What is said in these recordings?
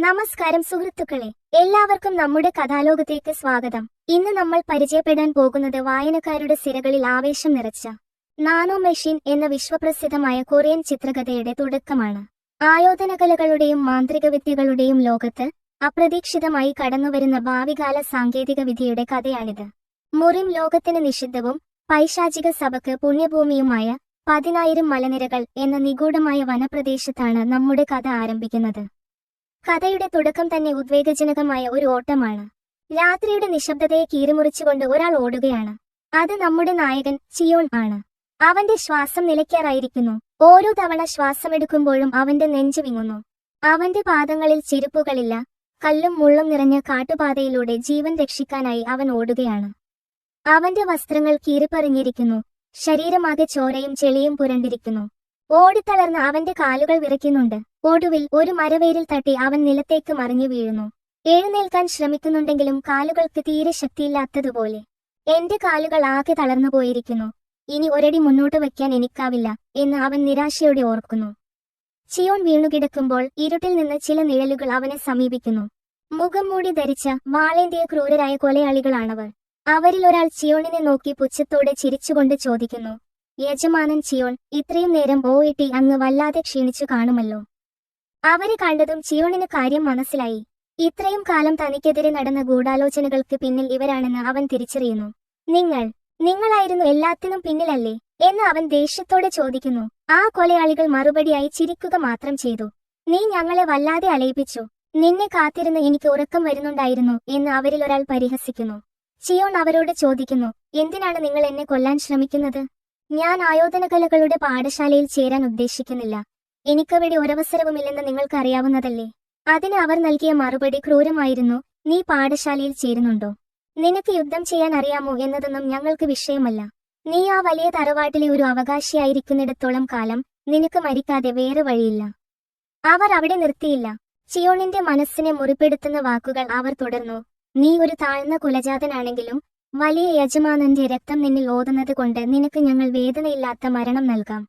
നമസ്കാരം സുഹൃത്തുക്കളെ, എല്ലാവർക്കും നമ്മുടെ കഥാലോകത്തേക്ക് സ്വാഗതം. ഇന്ന് നമ്മൾ പരിചയപ്പെടാൻ പോകുന്നത് വായനക്കാരുടെ സിരകളിൽ ആവേശം നിറച്ച നാനോ മെഷീൻ എന്ന വിശ്വപ്രസിദ്ധമായ കൊറിയൻ ചിത്രകഥയുടെ തുടക്കമാണ്. ആയോധനകലകളുടെയും മാന്ത്രിക വിദ്യകളുടെയും ലോകത്ത് അപ്രതീക്ഷിതമായി കടന്നുവരുന്ന ഭാവികാല സാങ്കേതിക വിദ്യയുടെ കഥയാണിത്. മുറിം ലോകത്തിന് നിഷിദ്ധവും പൈശാചിക സഭയ്ക്ക് പുണ്യഭൂമിയുമായ 10,000 മലനിരകൾ എന്ന നിഗൂഢമായ വനപ്രദേശത്താണ് നമ്മുടെ കഥ ആരംഭിക്കുന്നത്. കഥയുടെ തുടക്കം തന്നെ ഉദ്വേഗജനകമായ ഒരു ഓട്ടമാണ്. രാത്രിയുടെ നിശബ്ദതയെ കീറിമുറിച്ചുകൊണ്ട് ഒരാൾ ഓടുകയാണ്. അത് നമ്മുടെ നായകൻ ചിയോൺ ആണ്. അവന്റെ ശ്വാസം നിലയ്ക്കാറായിരിക്കുന്നു. ഓരോ തവണ ശ്വാസമെടുക്കുമ്പോഴും അവന്റെ നെഞ്ചു വിങ്ങുന്നു. അവന്റെ പാദങ്ങളിൽ ചെരുപ്പുകളില്ല. കല്ലും മുള്ളും നിറഞ്ഞ കാട്ടുപാതയിലൂടെ ജീവൻ രക്ഷിക്കാനായി അവൻ ഓടുകയാണ്. അവന്റെ വസ്ത്രങ്ങൾ കീറിപ്പറിഞ്ഞിരിക്കുന്നു. ശരീരമാകെ ചോരയും ചെളിയും പുരണ്ടിരിക്കുന്നു. ഓടിത്തളർന്ന അവന്റെ കാലുകൾ വിറയ്ക്കുന്നുണ്ട്. ഒടുവിൽ ഒരു മരവേരിൽ തട്ടി അവൻ നിലത്തേക്ക് മറിഞ്ഞു വീഴുന്നു. എഴുന്നേൽക്കാൻ ശ്രമിക്കുന്നുണ്ടെങ്കിലും കാലുകൾക്ക് തീരെ ശക്തിയില്ലാത്തതുപോലെ. എന്റെ കാലുകൾ ആകെ തളർന്നുപോയിരിക്കുന്നു. ഇനി ഒരടി മുന്നോട്ട് വയ്ക്കാൻ എനിക്കാവില്ല എന്ന് അവൻ നിരാശയോടെ ഓർക്കുന്നു. ചിയോൺ വീണുകിടക്കുമ്പോൾ ഇരുട്ടിൽ നിന്ന് ചില നിഴലുകൾ അവനെ സമീപിക്കുന്നു. മുഖം മൂടി ധരിച്ച വാളേന്തിയ ക്രൂരരായ കൊലയാളികളാണവർ. അവരിൽ ഒരാൾ ചിയോണിനെ നോക്കി പുച്ഛത്തോടെ ചിരിച്ചുകൊണ്ട് ചോദിക്കുന്നു, യജമാനൻ ചിയോൺ, ഇത്രയും നേരം ഓയിട്ടി അങ്ങ് വല്ലാതെ ക്ഷീണിച്ചു കാണുമല്ലോ. അവരെ കണ്ടതും ചിയോണിന് കാര്യം മനസ്സിലായി. ഇത്രയും കാലം തനിക്കെതിരെ നടന്ന ഗൂഢാലോചനകൾക്ക് പിന്നിൽ ഇവരാണെന്ന് അവൻ തിരിച്ചറിയുന്നു. നിങ്ങളായിരുന്നു എല്ലാത്തിനും പിന്നിലല്ലേ എന്ന് അവൻ ദേഷ്യത്തോടെ ചോദിക്കുന്നു. ആ കൊലയാളികൾ മറുപടിയായി ചിരിക്കുക മാത്രം ചെയ്തു. നീ ഞങ്ങളെ വല്ലാതെ അലയിപ്പിച്ചു. നിന്നെ കാത്തിരുന്ന് എനിക്ക് ഉറക്കം വരുന്നുണ്ടായിരുന്നു എന്ന് അവരിൽ ഒരാൾ പരിഹസിക്കുന്നു. ചിയോൺ അവരോട് ചോദിക്കുന്നു, എന്തിനാണ് നിങ്ങൾ എന്നെ കൊല്ലാൻ ശ്രമിക്കുന്നത്? ഞാൻ ആയോധനകലകളുടെ പാഠശാലയിൽ ചേരാൻ ഉദ്ദേശിക്കുന്നില്ല. എനിക്കവിടെ ഒരവസരവുമില്ലെന്ന് നിങ്ങൾക്കറിയാവുന്നതല്ലേ. അതിന് അവർ നൽകിയ മറുപടി ക്രൂരമായിരുന്നു. നീ പാഠശാലയിൽ ചേരുന്നുണ്ടോ? നിനക്ക് യുദ്ധം ചെയ്യാൻ അറിയാമോ എന്നതൊന്നും ഞങ്ങൾക്ക് വിഷയമല്ല. നീ ആ വലിയ തറവാട്ടിലെ ഒരു അവകാശിയായിരിക്കുന്നിടത്തോളം കാലം നിനക്ക് മരിക്കാതെ വേറെ വഴിയില്ല. അവർ അവിടെ നിർത്തിയില്ല. ചിയോണിന്റെ മനസ്സിനെ മുറിപ്പെടുത്തുന്ന വാക്കുകൾ അവർ തുടർന്നു. നീ ഒരു താഴ്ന്ന കുലജാതനാണെങ്കിലും വലിയ യജമാനന്റെ രക്തം നിന്നിൽ ഓതുന്നത് കൊണ്ട് നിനക്ക് ഞങ്ങൾ വേദനയില്ലാത്ത മരണം നൽകാം.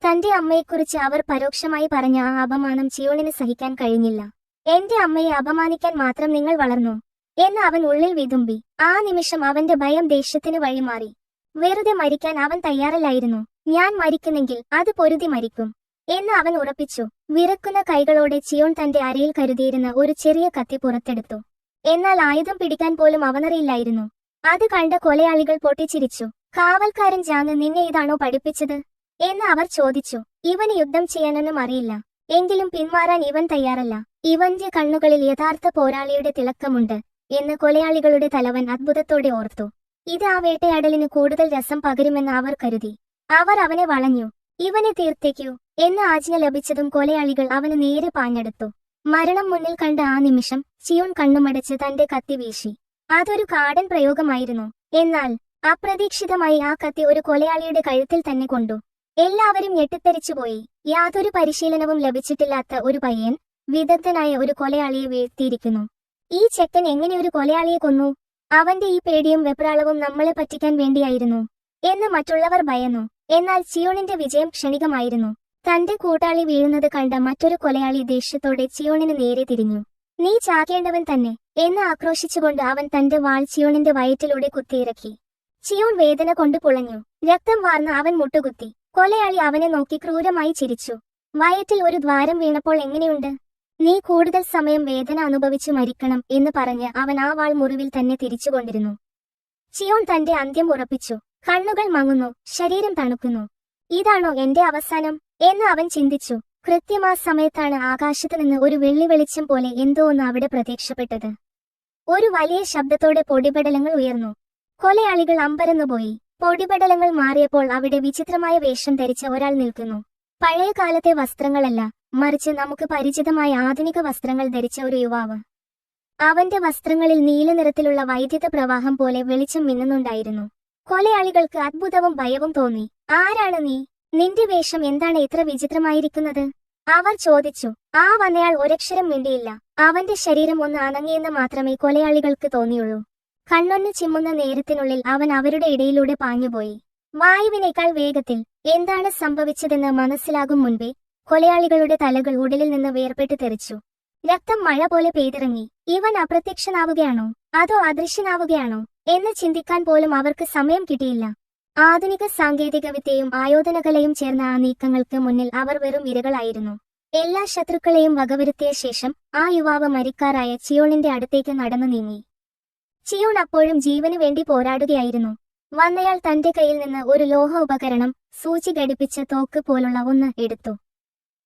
തന്റെ അമ്മയെക്കുറിച്ച് അവർ പരോക്ഷമായി പറഞ്ഞ ആ അപമാനം ചിയോണിന് സഹിക്കാൻ കഴിഞ്ഞില്ല. എന്റെ അമ്മയെ അപമാനിക്കാൻ മാത്രം നിങ്ങൾ വളർന്നു എന്ന് അവൻ ഉള്ളിൽ വിതുമ്പി. ആ നിമിഷം അവന്റെ ഭയം ദേഷ്യത്തിന് വഴിമാറി. വെറുതെ മരിക്കാൻ അവൻ തയ്യാറല്ലായിരുന്നു. ഞാൻ മരിക്കുന്നെങ്കിൽ അത് പൊരുതി മരിക്കും എന്ന് അവൻ ഉറപ്പിച്ചു. വിറക്കുന്ന കൈകളോടെ ചിയോൺ തന്റെ അരയിൽ കരുതിയിരുന്ന ഒരു ചെറിയ കത്തി പുറത്തെടുത്തു. എന്നാൽ ആയുധം പിടിക്കാൻ പോലും അവനറിയില്ലായിരുന്നു. അത് കണ്ട കൊലയാളികൾ പൊട്ടിച്ചിരിച്ചു. കാവൽക്കാരൻ ജാങ്, നിന്നെ ഇതാണോ പഠിപ്പിച്ചത് എന്ന് അവർ ചോദിച്ചു. ഇവന് യുദ്ധം ചെയ്യാനൊന്നും അറിയില്ല. എങ്കിലും പിന്മാറാൻ ഇവൻ തയ്യാറല്ല. ഇവന്റെ കണ്ണുകളിൽ യഥാർത്ഥ പോരാളിയുടെ തിളക്കമുണ്ട് എന്ന് കൊലയാളികളുടെ തലവൻ അത്ഭുതത്തോടെ ഓർത്തു. ഇത് ആ വേട്ടയാടലിന് കൂടുതൽ രസം പകരുമെന്ന് അവർ കരുതി. അവർ അവനെ വളഞ്ഞു. ഇവനെ തീർത്തേക്കൂ എന്ന് ആജ്ഞ ലഭിച്ചതും കൊലയാളികൾ അവന് നേരെ പാഞ്ഞെടുത്തു. മരണം മുന്നിൽ കണ്ട ആ നിമിഷം ചിയോൺ കണ്ണുമടച്ച് തന്റെ കത്തി വീശി. അതൊരു കാടൻ പ്രയോഗമായിരുന്നു. എന്നാൽ അപ്രതീക്ഷിതമായി ആ കത്തി ഒരു കൊലയാളിയുടെ കഴുത്തിൽ തന്നെ കൊണ്ടു. എല്ലാവരും ഞെട്ടിത്തെറിച്ചുപോയി. യാതൊരു പരിശീലനവും ലഭിച്ചിട്ടില്ലാത്ത ഒരു പയ്യൻ വിദഗ്ധനായ ഒരു കൊലയാളിയെ വീഴ്ത്തിയിരിക്കുന്നു. ഈ ചെക്കൻ എങ്ങനെ ഒരു കൊലയാളിയെ കൊന്നു? അവന്റെ ഈ പേടിയും വെപ്രാളവും നമ്മളെ പറ്റിക്കാൻ വേണ്ടിയായിരുന്നു എന്ന് മറ്റുള്ളവർ ഭയന്നു. എന്നാൽ ചിയോണിന്റെ വിജയം ക്ഷണികമായിരുന്നു. തന്റെ കൂട്ടാളി വീഴുന്നത് കണ്ട മറ്റൊരു കൊലയാളി ദേഷ്യത്തോടെ ചിയോണിന് നേരെ തിരിഞ്ഞു. നീ ചാകേണ്ടവൻ തന്നെ എന്ന് ആക്രോശിച്ചുകൊണ്ട് അവൻ തന്റെ വാൾ ചിയോണിന്റെ വയറ്റിലൂടെ കുത്തിയിറക്കി. ചിയോൺ വേദന കൊണ്ട് പുളഞ്ഞു. രക്തം വാർന്ന് അവൻ മുട്ടുകുത്തി. കൊലയാളി അവനെ നോക്കി ക്രൂരമായി ചിരിച്ചു. വയറ്റിൽ ഒരു ദ്വാരം വീണപ്പോൾ എങ്ങനെയുണ്ട്? നീ കൂടുതൽ സമയം വേദന അനുഭവിച്ചു മരിക്കണം എന്ന് പറഞ്ഞ് അവൻ ആ വാൾ മുറിവിൽ തന്നെ തിരിച്ചുകൊണ്ടിരുന്നു. ചിയോൺ തന്റെ അന്ത്യം ഉറപ്പിച്ചു. കണ്ണുകൾ മങ്ങുന്നു, ശരീരം തണുക്കുന്നു. ഇതാണോ എന്റെ അവസാനം എന്ന് അവൻ ചിന്തിച്ചു. കൃത്യം ആ സമയത്താണ് ആകാശത്ത് നിന്ന് ഒരു വെള്ളി വെളിച്ചം പോലെ എന്തോ ഒന്ന് അവിടെ പ്രത്യക്ഷപ്പെട്ടത്. ഒരു വലിയ ശബ്ദത്തോടെ പൊടിപടലങ്ങൾ ഉയർന്നു. കൊലയാളികൾ അമ്പരന്നുപോയി. പൊടിപടലങ്ങൾ മാറിയപ്പോൾ അവിടെ വിചിത്രമായ വേഷം ധരിച്ച ഒരാൾ നിൽക്കുന്നു. പഴയ കാലത്തെ വസ്ത്രങ്ങളല്ല, മറിച്ച് നമുക്ക് പരിചിതമായ ആധുനിക വസ്ത്രങ്ങൾ ധരിച്ച ഒരു യുവാവ്. അവന്റെ വസ്ത്രങ്ങളിൽ നീല നിറത്തിലുള്ള വൈദ്യുത പ്രവാഹം പോലെ വെളിച്ചം മിന്നുന്നുണ്ടായിരുന്നു. കൊലയാളികൾക്ക് അത്ഭുതവും ഭയവും തോന്നി. ആരാണ് നീ? നിന്റെ വേഷം എന്താണ് ഇത്ര വിചിത്രമായിരിക്കുന്നത്? അവർ ചോദിച്ചു. ആ വന്നയാൾ ഒരക്ഷരം മിണ്ടിയില്ല. അവന്റെ ശരീരം ഒന്ന് അനങ്ങിയെന്ന് മാത്രമേ കൊലയാളികൾക്ക് തോന്നിയുള്ളൂ. കണ്ണൊന്ന് ചിമ്മുന്ന നേരത്തിനുള്ളിൽ അവൻ അവരുടെ ഇടയിലൂടെ പാഞ്ഞുപോയി. വായുവിനേക്കാൾ വേഗത്തിൽ. എന്താണ് സംഭവിച്ചതെന്ന് മനസ്സിലാകും മുൻപേ കൊലയാളികളുടെ തലകൾ ഉടലിൽ നിന്ന് വേർപെട്ട് തെറിച്ചു. രക്തം മഴ പോലെ പെയ്തിറങ്ങി. ഇവൻ അപ്രത്യക്ഷനാവുകയാണോ അതോ അദൃശ്യനാവുകയാണോ എന്ന് ചിന്തിക്കാൻ പോലും അവർക്ക് സമയം കിട്ടിയില്ല. ആധുനിക സാങ്കേതികവിദ്യയും ആയോധനകലയും ചേർന്ന ആ നീക്കങ്ങൾക്ക് മുന്നിൽ അവർ വെറും ഇരകളായിരുന്നു. എല്ലാ ശത്രുക്കളെയും വകവരുത്തിയ ശേഷം ആ യുവാവ് മരിക്കാറായ ചിയോണിന്റെ അടുത്തേക്ക് നടന്നു നീങ്ങി. ചിയോൺ അപ്പോഴും ജീവന് വേണ്ടി പോരാടുകയായിരുന്നു. വന്നയാൾ തന്റെ കയ്യിൽ നിന്ന് ഒരു ലോഹ ഉപകരണം, സൂചി ഘടിപ്പിച്ച തോക്ക് പോലുള്ള ഒന്ന് എടുത്തു.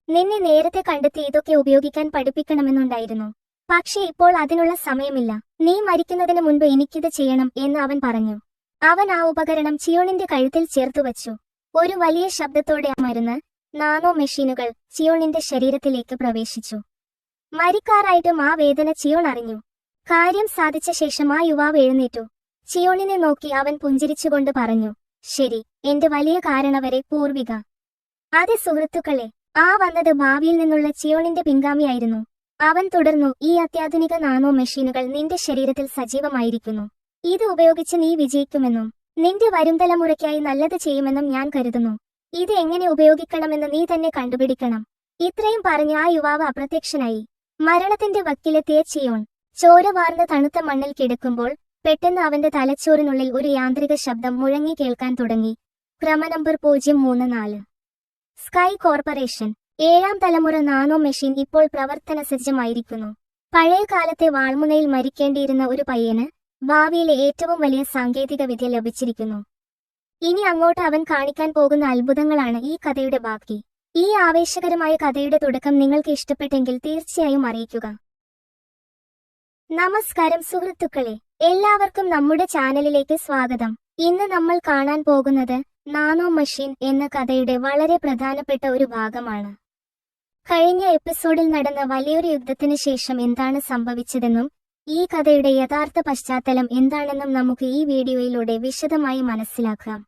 നിന്നെ നേരത്തെ കണ്ടെത്തി ഇതൊക്കെ ഉപയോഗിക്കാൻ പഠിപ്പിക്കണമെന്നുണ്ടായിരുന്നു. പക്ഷേ ഇപ്പോൾ അതിനുള്ള സമയമില്ല. നീ മരിക്കുന്നതിന് മുൻപ് എനിക്കിത് ചെയ്യണം എന്ന് അവൻ പറഞ്ഞു. അവൻ ആ ഉപകരണം ചിയോണിന്റെ കഴുത്തിൽ ചേർത്തുവച്ചു. ഒരു വലിയ ശബ്ദത്തോടെ ആ മരുന്ന്, നാനോ മെഷീനുകൾ ചിയോണിന്റെ ശരീരത്തിലേക്ക് പ്രവേശിച്ചു. മരിക്കാറായിട്ടും ആ വേദന ചിയോൺ അറിഞ്ഞു. കാര്യം സാധിച്ച ശേഷം ആ യുവാവ് എഴുന്നേറ്റു. ചിയോണിനെ നോക്കി അവൻ പുഞ്ചിരിച്ചുകൊണ്ട് പറഞ്ഞു, ശരി, എന്റെ വലിയ കാരണവരെ പൂർവിക. അതെ സുഹൃത്തുക്കളെ, ആ വന്നത് ഭാവിയിൽ നിന്നുള്ള ചിയോണിന്റെ പിൻഗാമിയായിരുന്നു. അവൻ തുടർന്നു, ഈ അത്യാധുനിക നാനോ മെഷീനുകൾ നിന്റെ ശരീരത്തിൽ സജീവമായിരിക്കുന്നു. ഇത് ഉപയോഗിച്ച് നീ വിജയിക്കുമെന്നും നിന്റെ വരും തലമുറയ്ക്കായി നല്ലത് ചെയ്യുമെന്നും ഞാൻ കരുതുന്നു. ഇത് എങ്ങനെ ഉപയോഗിക്കണമെന്ന് നീ തന്നെ കണ്ടുപിടിക്കണം. ഇത്രയും പറഞ്ഞ് ആ യുവാവ് അപ്രത്യക്ഷനായി. മരണത്തിന്റെ വക്കിലെത്തിയ ചിയോൺ ചോര വാർന്ന തണുത്ത മണ്ണിൽ കിടക്കുമ്പോൾ പെട്ടെന്ന് അവന്റെ തലച്ചോറിനുള്ളിൽ ഒരു യാന്ത്രിക ശബ്ദം മുഴങ്ങി കേൾക്കാൻ തുടങ്ങി. ക്രമനമ്പർ 034. Sky corporation. 7ാം തലമുറ നാനോ മെഷീൻ ഇപ്പോൾ പ്രവർത്തനസജ്ജമായിരിക്കുന്നു. പഴയ കാലത്തെ വാൾമുനയിൽ മരിക്കേണ്ടിയിരുന്ന ഒരു പയ്യന് ഭാവിയിലെ ഏറ്റവും വലിയ സാങ്കേതിക വിദ്യ ലഭിച്ചിരിക്കുന്നു. ഇനി അങ്ങോട്ട് അവൻ കാണിക്കാൻ പോകുന്ന അത്ഭുതങ്ങളാണ് ഈ കഥയുടെ ബാക്കി. ഈ ആവേശകരമായ കഥയുടെ തുടക്കം നിങ്ങൾക്ക് ഇഷ്ടപ്പെട്ടെങ്കിൽ തീർച്ചയായും അറിയിക്കുക. നമസ്കാരം സുഹൃത്തുക്കളെ, എല്ലാവർക്കും നമ്മുടെ ചാനലിലേക്ക് സ്വാഗതം. ഇന്ന് നമ്മൾ കാണാൻ പോകുന്നത് നാനോ മെഷീൻ എന്ന കഥയുടെ വളരെ പ്രധാനപ്പെട്ട ഒരു ഭാഗമാണ്. കഴിഞ്ഞ എപ്പിസോഡിൽ നടന്ന വലിയൊരു യുദ്ധത്തിന് ശേഷം എന്താണ് സംഭവിച്ചതെന്നും ഈ കഥയുടെ യഥാർത്ഥ പശ്ചാത്തലം എന്താണെന്നും നമുക്ക് ഈ വീഡിയോയിലൂടെ വിശദമായി മനസ്സിലാക്കാം.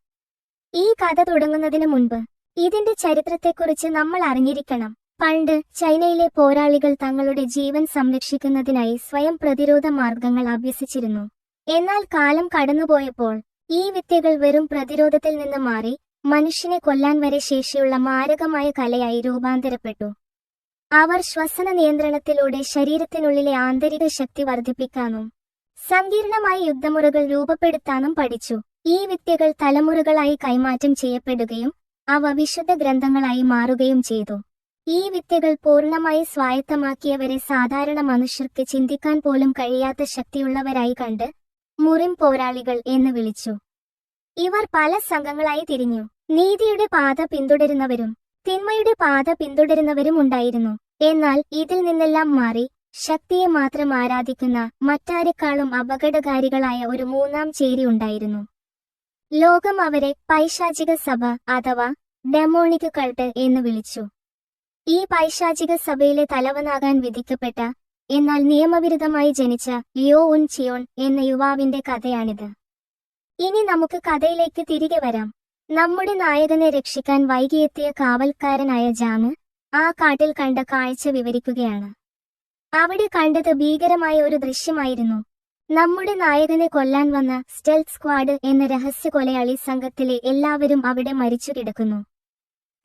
ഈ കഥ തുടങ്ങുന്നതിന് മുൻപ് ഇതിന്റെ ചരിത്രത്തെക്കുറിച്ച് നമ്മൾ അറിഞ്ഞിരിക്കണം. പണ്ട് ചൈനയിലെ പോരാളികൾ തങ്ങളുടെ ജീവൻ സംരക്ഷിക്കുന്നതിനായി സ്വയം പ്രതിരോധ മാർഗങ്ങൾ അഭ്യസിച്ചിരുന്നു. എന്നാൽ കാലം കടന്നുപോയപ്പോൾ ഈ വിദ്യകൾ വെറും പ്രതിരോധത്തിൽ നിന്ന് മാറി മനുഷ്യനെ കൊല്ലാൻ വരെ ശേഷിയുള്ള മാരകമായ കലയായി രൂപാന്തരപ്പെട്ടു. അവർ ശ്വസന നിയന്ത്രണത്തിലൂടെ ശരീരത്തിനുള്ളിലെ ആന്തരിക ശക്തി വർദ്ധിപ്പിക്കാനും സങ്കീർണമായ യുദ്ധമുറകൾ രൂപപ്പെടുത്താനും പഠിച്ചു. ഈ വിദ്യകൾ തലമുറകളായി കൈമാറ്റം ചെയ്യപ്പെടുകയും അവ വിശുദ്ധ ഗ്രന്ഥങ്ങളായി മാറുകയും ചെയ്തു. ഈ വിദ്യകൾ പൂർണ്ണമായി സ്വായത്തമാക്കിയവരെ സാധാരണ മനുഷ്യർക്ക് ചിന്തിക്കാൻ പോലും കഴിയാത്ത ശക്തിയുള്ളവരായി കണ്ട് മുറിം പോരാളികൾ എന്ന് വിളിച്ചു. ഇവർ പല സംഘങ്ങളായി തിരിഞ്ഞു. നീതിയുടെ പാത പിന്തുടരുന്നവരും തിന്മയുടെ പാത പിന്തുടരുന്നവരും ഉണ്ടായിരുന്നു. എന്നാൽ ഇതിൽ നിന്നെല്ലാം മാറി ശക്തിയെ മാത്രം ആരാധിക്കുന്ന മറ്റാരെക്കാളും അപകടകാരികളായ ഒരു മൂന്നാം ചേരി ഉണ്ടായിരുന്നു. ലോകം അവരെ പൈശാചിക സഭ അഥവാ ഡെമോണിക് കൾട്ട് എന്ന് വിളിച്ചു. ഈ പൈശാചിക സഭയിലെ തലവനാകാൻ വിധിക്കപ്പെട്ട എന്നാൽ നിയമവിരുദ്ധമായി ജനിച്ച യോ ഉൻ ചിയോൺ എന്ന യുവാവിന്റെ കഥയാണിത്. ഇനി നമുക്ക് കഥയിലേക്ക് തിരികെ വരാം. നമ്മുടെ നായകനെ രക്ഷിക്കാൻ വൈകിയെത്തിയ കാവൽക്കാരനായ ജാങ് ആ കാട്ടിൽ കണ്ട കാഴ്ച വിവരിക്കുകയാണ്. അവിടെ കണ്ടത് ഭീകരമായ ഒരു ദൃശ്യമായിരുന്നു. നമ്മുടെ നായകനെ കൊല്ലാൻ വന്ന സ്റ്റെൽത്ത് സ്ക്വാഡ് എന്ന രഹസ്യ കൊലയാളി സംഘത്തിലെ എല്ലാവരും അവിടെ മരിച്ചു കിടക്കുന്നു.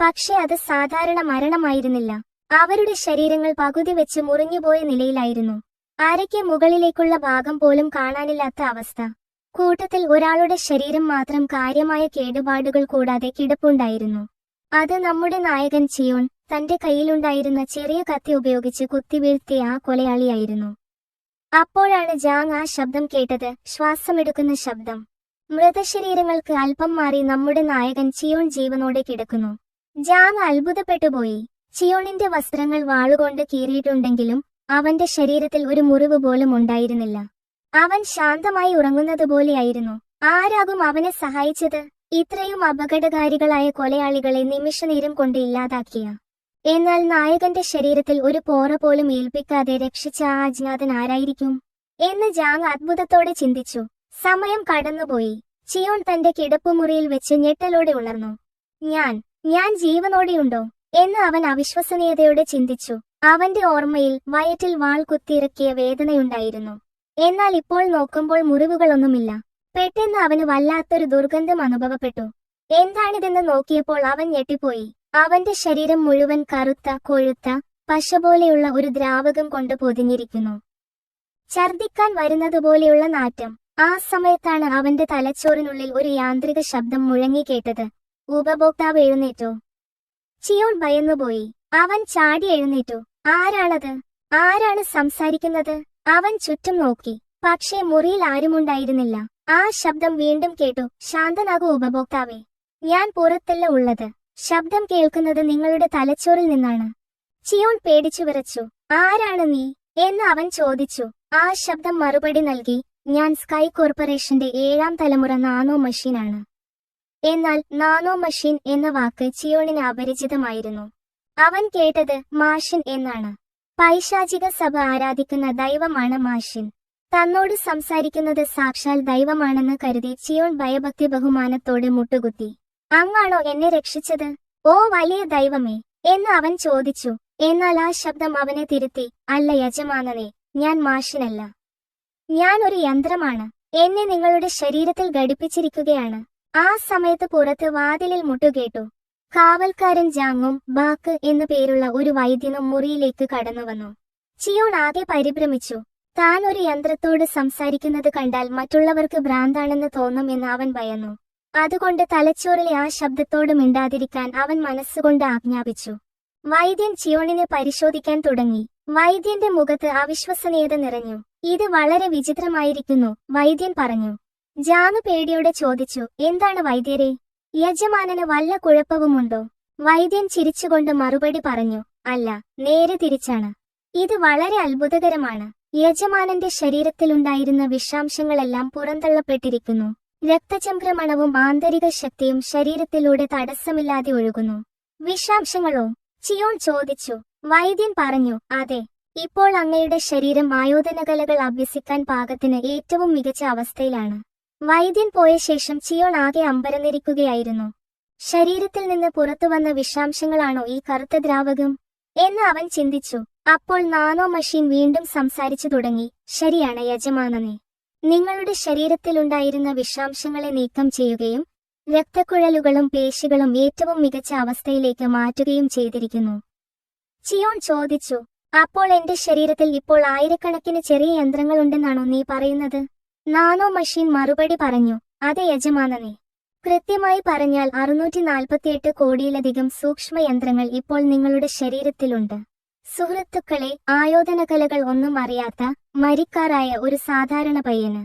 പക്ഷെ അത് സാധാരണ മരണമായിരുന്നില്ല. അവരുടെ ശരീരങ്ങൾ പകുതി വെച്ച് മുറിഞ്ഞുപോയ നിലയിലായിരുന്നു. അരയ്ക്ക് മുകളിലേക്കുള്ള ഭാഗം പോലും കാണാനില്ലാത്ത അവസ്ഥ. കൂട്ടത്തിൽ ഒരാളുടെ ശരീരം മാത്രം കാര്യമായ കേടുപാടുകൾ കൂടാതെ കിടപ്പുണ്ടായിരുന്നു. അത് നമ്മുടെ നായകൻ ചിയോൺ തന്റെ കയ്യിലുണ്ടായിരുന്ന ചെറിയ കത്തി ഉപയോഗിച്ച് കുത്തിവീഴ്ത്തിയ ആ കൊലയാളിയായിരുന്നു. അപ്പോഴാണ് ജാങ് ആ ശബ്ദം കേട്ടത്, ശ്വാസമെടുക്കുന്ന ശബ്ദം. മൃതശരീരങ്ങൾക്ക് അല്പം മാറി നമ്മുടെ നായകൻ ചിയോൺ ജീവനോടെ കിടക്കുന്നു. ജാങ് അത്ഭുതപ്പെട്ടുപോയി. ചിയോണിന്റെ വസ്ത്രങ്ങൾ വാളുകൊണ്ട് കീറിയിട്ടുണ്ടെങ്കിലും അവന്റെ ശരീരത്തിൽ ഒരു മുറിവ് പോലും ഉണ്ടായിരുന്നില്ല. അവൻ ശാന്തമായി ഉറങ്ങുന്നതുപോലെയായിരുന്നു. ആരാകും അവനെ സഹായിച്ചത്? ഇത്രയും അപകടകാരികളായ കൊലയാളികളെ നിമിഷനേരം കൊണ്ട് ഇല്ലാതാക്കിയ എന്നാൽ നായകന്റെ ശരീരത്തിൽ ഒരു പോറ പോലും ഏൽപ്പിക്കാതെ രക്ഷിച്ച ആ അജ്ഞാതൻ ആരായിരിക്കും എന്ന് ജാങ് അത്ഭുതത്തോടെ ചിന്തിച്ചു. സമയം കടന്നുപോയി. ചിയോൺ തന്റെ കിടപ്പുമുറിയിൽ വെച്ച് ഞെട്ടലോടെ ഉണർന്നു. ഞാൻ ജീവനോടെയുണ്ടോ എന്ന് അവൻ അവിശ്വസനീയതയോടെ ചിന്തിച്ചു. അവന്റെ ഓർമ്മയിൽ വയറ്റിൽ വാൾ കുത്തിയിറക്കിയ വേദനയുണ്ടായിരുന്നു. എന്നാൽ ഇപ്പോൾ നോക്കുമ്പോൾ മുറിവുകളൊന്നുമില്ല. പെട്ടെന്ന് അവന് വല്ലാത്തൊരു ദുർഗന്ധം അനുഭവപ്പെട്ടു. എന്താണിതെന്ന് നോക്കിയപ്പോൾ അവൻ ഞെട്ടിപ്പോയി. അവന്റെ ശരീരം മുഴുവൻ കറുത്ത കൊഴുത്ത പശ പോലെയുള്ള ഒരു ദ്രാവകം കൊണ്ട് പൊതിഞ്ഞിരിക്കുന്നു. ഛർദിക്കാൻ വരുന്നതുപോലെയുള്ള നാറ്റം. ആ സമയത്താണ് അവന്റെ തലച്ചോറിനുള്ളിൽ ഒരു യാന്ത്രിക ശബ്ദം മുഴങ്ങിക്കേട്ടത്. ഉപഭോക്താവ് എഴുന്നേറ്റു. ചിയോൺ ഭയന്നുപോയി. അവൻ ചാടി എഴുന്നേറ്റു. ആരാണത്? ആരാണ് സംസാരിക്കുന്നത്? അവൻ ചുറ്റും നോക്കി. പക്ഷേ മുറിയിൽ ആരുമുണ്ടായിരുന്നില്ല. ആ ശബ്ദം വീണ്ടും കേട്ടു. ശാന്തനാകൂ ഉപഭോക്താവേ, ഞാൻ പുറത്തല്ല ഉള്ളത്. ശബ്ദം കേൾക്കുന്നത് നിങ്ങളുടെ തലച്ചോറിൽ നിന്നാണ്. ചിയോൺ പേടിച്ചു വിറച്ചു. ആരാണ് നീ എന്ന് അവൻ ചോദിച്ചു. ആ ശബ്ദം മറുപടി നൽകി, ഞാൻ സ്കൈ കോർപ്പറേഷന്റെ 7ാം തലമുറ നാനോ മെഷീനാണ്. എന്നാൽ നാനോ മെഷീൻ എന്ന വാക്ക് ചിയോണിന് അപരിചിതമായിരുന്നു. അവൻ കേട്ടത് മാഷിൻ എന്നാണ്. പൈശാചിക സഭ ആരാധിക്കുന്ന ദൈവമാണ് മാഷിൻ. തന്നോട് സംസാരിക്കുന്നത് സാക്ഷാൽ ദൈവമാണെന്ന് കരുതി ചിയോൺ ഭയഭക്തി ബഹുമാനത്തോടെ മുട്ടുകുത്തി. അങ്ങാണോ എന്നെ രക്ഷിച്ചത്? ഓ വലിയ ദൈവമേ എന്ന് അവൻ ചോദിച്ചു. എന്നാൽ ആ ശബ്ദം അവനെ തിരുത്തി. അല്ല യജമാനനെ, ഞാൻ മാഷിനല്ല. ഞാൻ ഒരു യന്ത്രമാണ്. എന്നെ നിങ്ങളുടെ ശരീരത്തിൽ ഘടിപ്പിച്ചിരിക്കുകയാണ്. ആ സമയത്ത് പുറത്ത് വാതിലിൽ മുട്ടുകേട്ടു. കാവൽക്കാരൻ ജാങ്ങും ബാക്ക് എന്നു പേരുള്ള ഒരു വൈദ്യനും മുറിയിലേക്ക് കടന്നുവന്നു. ചിയോൺ ആകെ പരിഭ്രമിച്ചു. താൻ ഒരു യന്ത്രത്തോട് സംസാരിക്കുന്നത് കണ്ടാൽ മറ്റുള്ളവർക്ക് ഭ്രാന്താണെന്ന് തോന്നും എന്ന് അവൻ ഭയന്നു. അതുകൊണ്ട് തലച്ചോറിലെ ആ ശബ്ദത്തോട് മിണ്ടാതിരിക്കാൻ അവൻ മനസ്സുകൊണ്ട് ആജ്ഞാപിച്ചു. വൈദ്യൻ ചിയോണിനെ പരിശോധിക്കാൻ തുടങ്ങി. വൈദ്യന്റെ മുഖത്ത് അവിശ്വസനീയത നിറഞ്ഞു. ഇത് വളരെ വിചിത്രമായിരിക്കുന്നു, വൈദ്യൻ പറഞ്ഞു. ജാനു പേടിയോടെ ചോദിച്ചു, എന്താണ് വൈദ്യരെ? യജമാനന് വല്ല കുഴപ്പവുമുണ്ടോ? വൈദ്യൻ ചിരിച്ചുകൊണ്ട് മറുപടി പറഞ്ഞു, അല്ല, നേരെ തിരിച്ചാണ്. ഇത് വളരെ അത്ഭുതകരമാണ്. യജമാനന്റെ ശരീരത്തിലുണ്ടായിരുന്ന വിഷാംശങ്ങളെല്ലാം പുറന്തള്ളപ്പെട്ടിരിക്കുന്നു. രക്തചംക്രമണവും ആന്തരിക ശക്തിയും ശരീരത്തിലൂടെ തടസ്സമില്ലാതെ ഒഴുകുന്നു. വിഷാംശങ്ങളോ? ചിയോൺ ചോദിച്ചു. വൈദ്യൻ പറഞ്ഞു, അതെ. ഇപ്പോൾ അങ്ങയുടെ ശരീരം ആയോധനകലകൾ അഭ്യസിക്കാൻ പാകത്തിന് ഏറ്റവും മികച്ച അവസ്ഥയിലാണ്. വൈദ്യൻ പോയ ശേഷം ചിയോൺ ആകെ അമ്പരന്നിരിക്കുകയായിരുന്നു. ശരീരത്തിൽ നിന്ന് പുറത്തുവന്ന വിഷാംശങ്ങളാണോ ഈ കറുത്ത ദ്രാവകം എന്ന് അവൻ ചിന്തിച്ചു. അപ്പോൾ നാനോ മെഷീൻ വീണ്ടും സംസാരിച്ചു തുടങ്ങി. ശരിയാണ് യജമാനനെ, നിങ്ങളുടെ ശരീരത്തിലുണ്ടായിരുന്ന വിഷാംശങ്ങളെ നീക്കം ചെയ്യുകയും രക്തക്കുഴലുകളും പേശികളും ഏറ്റവും മികച്ച അവസ്ഥയിലേക്ക് മാറ്റുകയും ചെയ്തിരിക്കുന്നു. ചിയോൺ ചോദിച്ചു, അപ്പോൾ എന്റെ ശരീരത്തിൽ ഇപ്പോൾ ആയിരക്കണക്കിന് ചെറിയ യന്ത്രങ്ങളുണ്ടെന്നാണോ നീ പറയുന്നത്? നാനോ മെഷീൻ മറുപടി പറഞ്ഞു, അതെ യജമാനനെ. കൃത്യമായി പറഞ്ഞാൽ 648 കോടിയിലധികം സൂക്ഷ്മ യന്ത്രങ്ങൾ ഇപ്പോൾ നിങ്ങളുടെ ശരീരത്തിലുണ്ട്. സുഹൃത്തുക്കളെ, ആയോധനകലകൾ ഒന്നും അറിയാത്ത മരിക്കാറായ ഒരു സാധാരണ പയ്യന്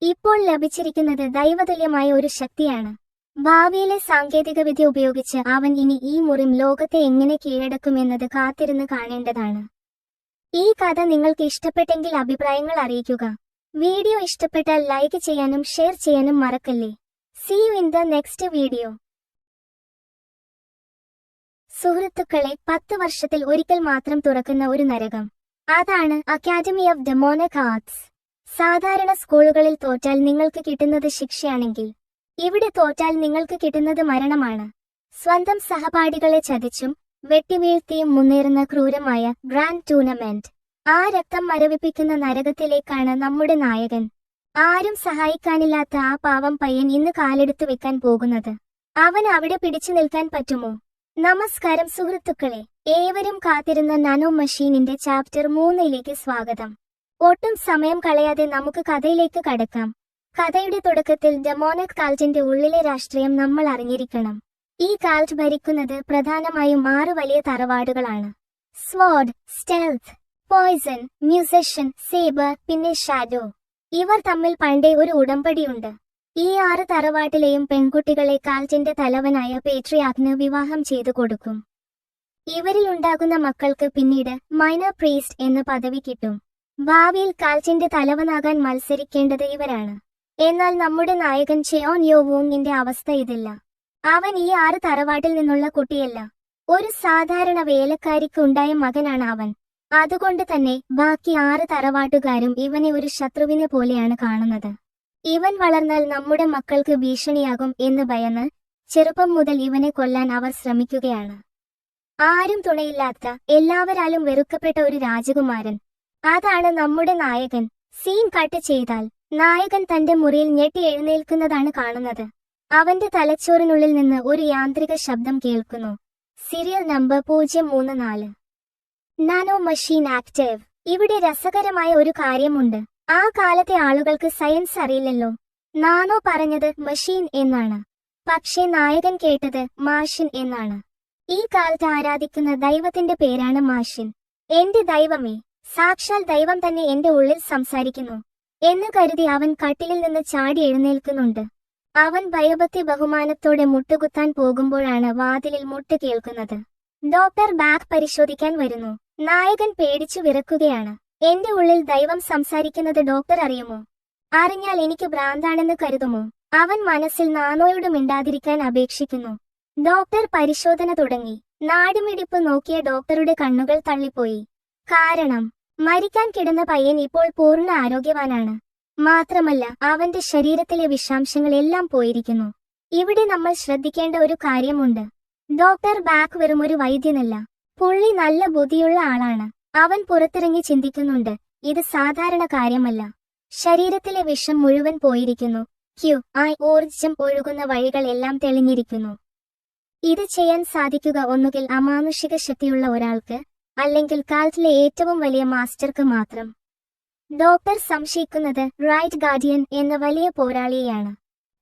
ഇപ്പോൾ ലഭിച്ചിരിക്കുന്നത് ദൈവതുല്യമായ ഒരു ശക്തിയാണ്. ഭാവിയിലെ സാങ്കേതികവിദ്യ ഉപയോഗിച്ച് അവൻ ഇനി ഈ മുറിം ലോകത്തെ എങ്ങനെ കീഴടക്കുമെന്നത് കാത്തിരുന്ന് കാണേണ്ടതാണ്. ഈ കഥ നിങ്ങൾക്ക് ഇഷ്ടപ്പെട്ടെങ്കിൽ അഭിപ്രായങ്ങൾ അറിയിക്കുക. വീഡിയോ ഇഷ്ടപ്പെട്ടാൽ ലൈക്ക് ചെയ്യാനും ഷെയർ ചെയ്യാനും മറക്കല്ലേ. See you in the next video. സുഹൃത്തുക്കളെ, 10 വർഷത്തിൽ ഒരിക്കൽ മാത്രം തുറക്കുന്ന ഒരു നരകം. അതാണ് അക്കാദമി ഓഫ് ഡെമോണിക് ആർട്സ്. സാധാരണ സ്കൂളുകളിൽ തോറ്റാൽ നിങ്ങൾക്ക് കിട്ടുന്നത് ശിക്ഷയാണെങ്കിൽ ഇവിടെ തോറ്റാൽ നിങ്ങൾക്ക് കിട്ടുന്നത് മരണമാണ്. സ്വന്തം സഹപാഠികളെ ചതിച്ചും വെട്ടിവീഴ്ത്തിയും മുന്നേറുന്ന ക്രൂരമായ ഗ്രാൻഡ് ടൂർണമെന്റ്. ആ രക്തം മരവിപ്പിക്കുന്ന നരകത്തിലേക്കാണ് നമ്മുടെ നായകൻ. ആരും സഹായിക്കാനില്ലാത്ത ആ പാവം പയ്യൻ ഇന്ന് കാലെടുത്തു വെക്കാൻ പോകുന്നത്. അവന് അവിടെ പിടിച്ചു നിൽക്കാൻ പറ്റുമോ? നമസ്കാരം സുഹൃത്തുക്കളെ, ഏവരും കാത്തിരുന്ന നാനോ മെഷീനിന്റെ ചാപ്റ്റർ 3ലേക്ക് സ്വാഗതം. ഒട്ടും സമയം കളയാതെ നമുക്ക് കഥയിലേക്ക് കടക്കാം. കഥയുടെ തുടക്കത്തിൽ ഡെമോണിക് കാൾട്ടിന്റെ ഉള്ളിലെ രാഷ്ട്രീയം നമ്മൾ അറിഞ്ഞിരിക്കണം. ഈ കാൾട്ട് ഭരിക്കുന്നത് പ്രധാനമായും 6 വലിയ തറവാടുകളാണ്. Sword, stealth, poison, musician, sabre, പിന്നെ ഷാഡോ. ഇവർ തമ്മിൽ പണ്ടേ ഒരു ഉടമ്പടിയുണ്ട്. ഈ 6 തറവാട്ടിലെയും പെൺകുട്ടികളെ കാൾട്ടിന്റെ തലവനായ പേട്രിയാർക്കിന് വിവാഹം ചെയ്തു കൊടുക്കും. ഇവരിൽ ഉണ്ടാകുന്ന മക്കൾക്ക് പിന്നീട് മൈനർ പ്രീസ്റ്റ് എന്ന പദവി കിട്ടും. ഭാവിയിൽ കാൾട്ടിന്റെ തലവനാകാൻ മത്സരിക്കേണ്ടത് ഇവരാണ്. എന്നാൽ നമ്മുടെ നായകൻ ചെയോൺ യോ വൂങ്ങിന്റെ അവസ്ഥ ഇതില്ല. അവൻ ഈ 6 തറവാട്ടിൽ നിന്നുള്ള കുട്ടിയല്ല. ഒരു സാധാരണ വേലക്കാരിക്ക് ഉണ്ടായ മകനാണ് അവൻ. അതുകൊണ്ട് തന്നെ ബാക്കി 6 തറവാട്ടുകാരും ഇവനെ ഒരു ശത്രുവിനെ പോലെയാണ് കാണുന്നത്. ഇവൻ വളർന്നാൽ നമ്മുടെ മക്കൾക്ക് ഭീഷണിയാകും എന്ന് ഭയന്ന് ചെറുപ്പം മുതൽ ഇവനെ കൊല്ലാൻ അവർ ശ്രമിക്കുകയാണ്. ആരും തുണയില്ലാത്ത, എല്ലാവരാലും വെറുക്കപ്പെട്ട ഒരു രാജകുമാരൻ. അതാണ് നമ്മുടെ നായകൻ. സീൻ കട്ട് ചെയ്താൽ നായകൻ തന്റെ മുറിയിൽ ഞെട്ടി എഴുന്നേൽക്കുന്നതാണ് കാണുന്നത്. അവന്റെ തലച്ചോറിനുള്ളിൽ നിന്ന് ഒരു യാന്ത്രിക ശബ്ദം കേൾക്കുന്നു. Serial number 034. Nano machine active. ഇവിടെ രസകരമായ ഒരു കാര്യമുണ്ട്. ആ കാലത്തെ ആളുകൾക്ക് സയൻസ് അറിയില്ലല്ലോ. നാനോ പറഞ്ഞത് മെഷീൻ എന്നാണ്, പക്ഷേ നായകൻ കേട്ടത് മാഷിൻ എന്നാണ്. ഈ കാലത്ത് ആരാധിക്കുന്ന ദൈവത്തിന്റെ പേരാണ് മാഷിൻ. എന്റെ ദൈവമേ, സാക്ഷാൽ ദൈവം തന്നെ എന്റെ ഉള്ളിൽ സംസാരിക്കുന്നു എന്ന് കരുതി അവൻ കട്ടിലിൽ നിന്ന് ചാടി എഴുന്നേൽക്കുന്നുണ്ട്. അവൻ ഭയഭക്തി ബഹുമാനത്തോടെ മുട്ടുകുത്താൻ പോകുമ്പോഴാണ് വാതിലിൽ മുട്ട് കേൾക്കുന്നത്. ഡോക്ടർ ബാഗ് പരിശോധിക്കാൻ വരുന്നു. നായകൻ പേടിച്ചു വിറക്കുകയാണ്. എന്റെ ഉള്ളിൽ ദൈവം സംസാരിക്കുന്നത് ഡോക്ടർ അറിയുമോ? അറിഞ്ഞാൽ എനിക്ക് ഭ്രാന്താണെന്ന് കരുതുമോ? അവൻ മനസ്സിൽ നാനോയോട് മിണ്ടാതിരിക്കാൻ അപേക്ഷിക്കുന്നു. ഡോക്ടർ പരിശോധന തുടങ്ങി. നാടിമിടിപ്പ് നോക്കിയ ഡോക്ടറുടെ കണ്ണുകൾ തള്ളിപ്പോയി. കാരണം മരിക്കാൻ കിടന്ന പയ്യൻ ഇപ്പോൾ പൂർണ്ണ ആരോഗ്യവാനാണ്. മാത്രമല്ല അവന്റെ ശരീരത്തിലെ വിഷാംശങ്ങൾ എല്ലാം പോയിരിക്കുന്നു. ഇവിടെ നമ്മൾ ശ്രദ്ധിക്കേണ്ട ഒരു കാര്യമുണ്ട്. ഡോക്ടർ ബാക്ക് വെറുമൊരു വൈദ്യനല്ല, പുള്ളി നല്ല ബുദ്ധിയുള്ള ആളാണ്. അവൻ പുറത്തിറങ്ങി ചിന്തിക്കുന്നുണ്ട്, ഇത് സാധാരണ കാര്യമല്ല. ശരീരത്തിലെ വിഷം മുഴുവൻ പോയിരിക്കുന്നു. ഊർജ്ജം ഒഴുകുന്ന വഴികൾ എല്ലാം തെളിഞ്ഞിരിക്കുന്നു. ഇത് ചെയ്യാൻ സാധിക്കുക ഒന്നുകിൽ അമാനുഷിക ശക്തിയുള്ള ഒരാൾക്ക്, അല്ലെങ്കിൽ കാലത്തിലെ ഏറ്റവും വലിയ മാസ്റ്റർക്ക് മാത്രം. ഡോക്ടർ സംശയിക്കുന്നത് റൈറ്റ് ഗാർഡിയൻ എന്ന വലിയ പോരാളിയെയാണ്.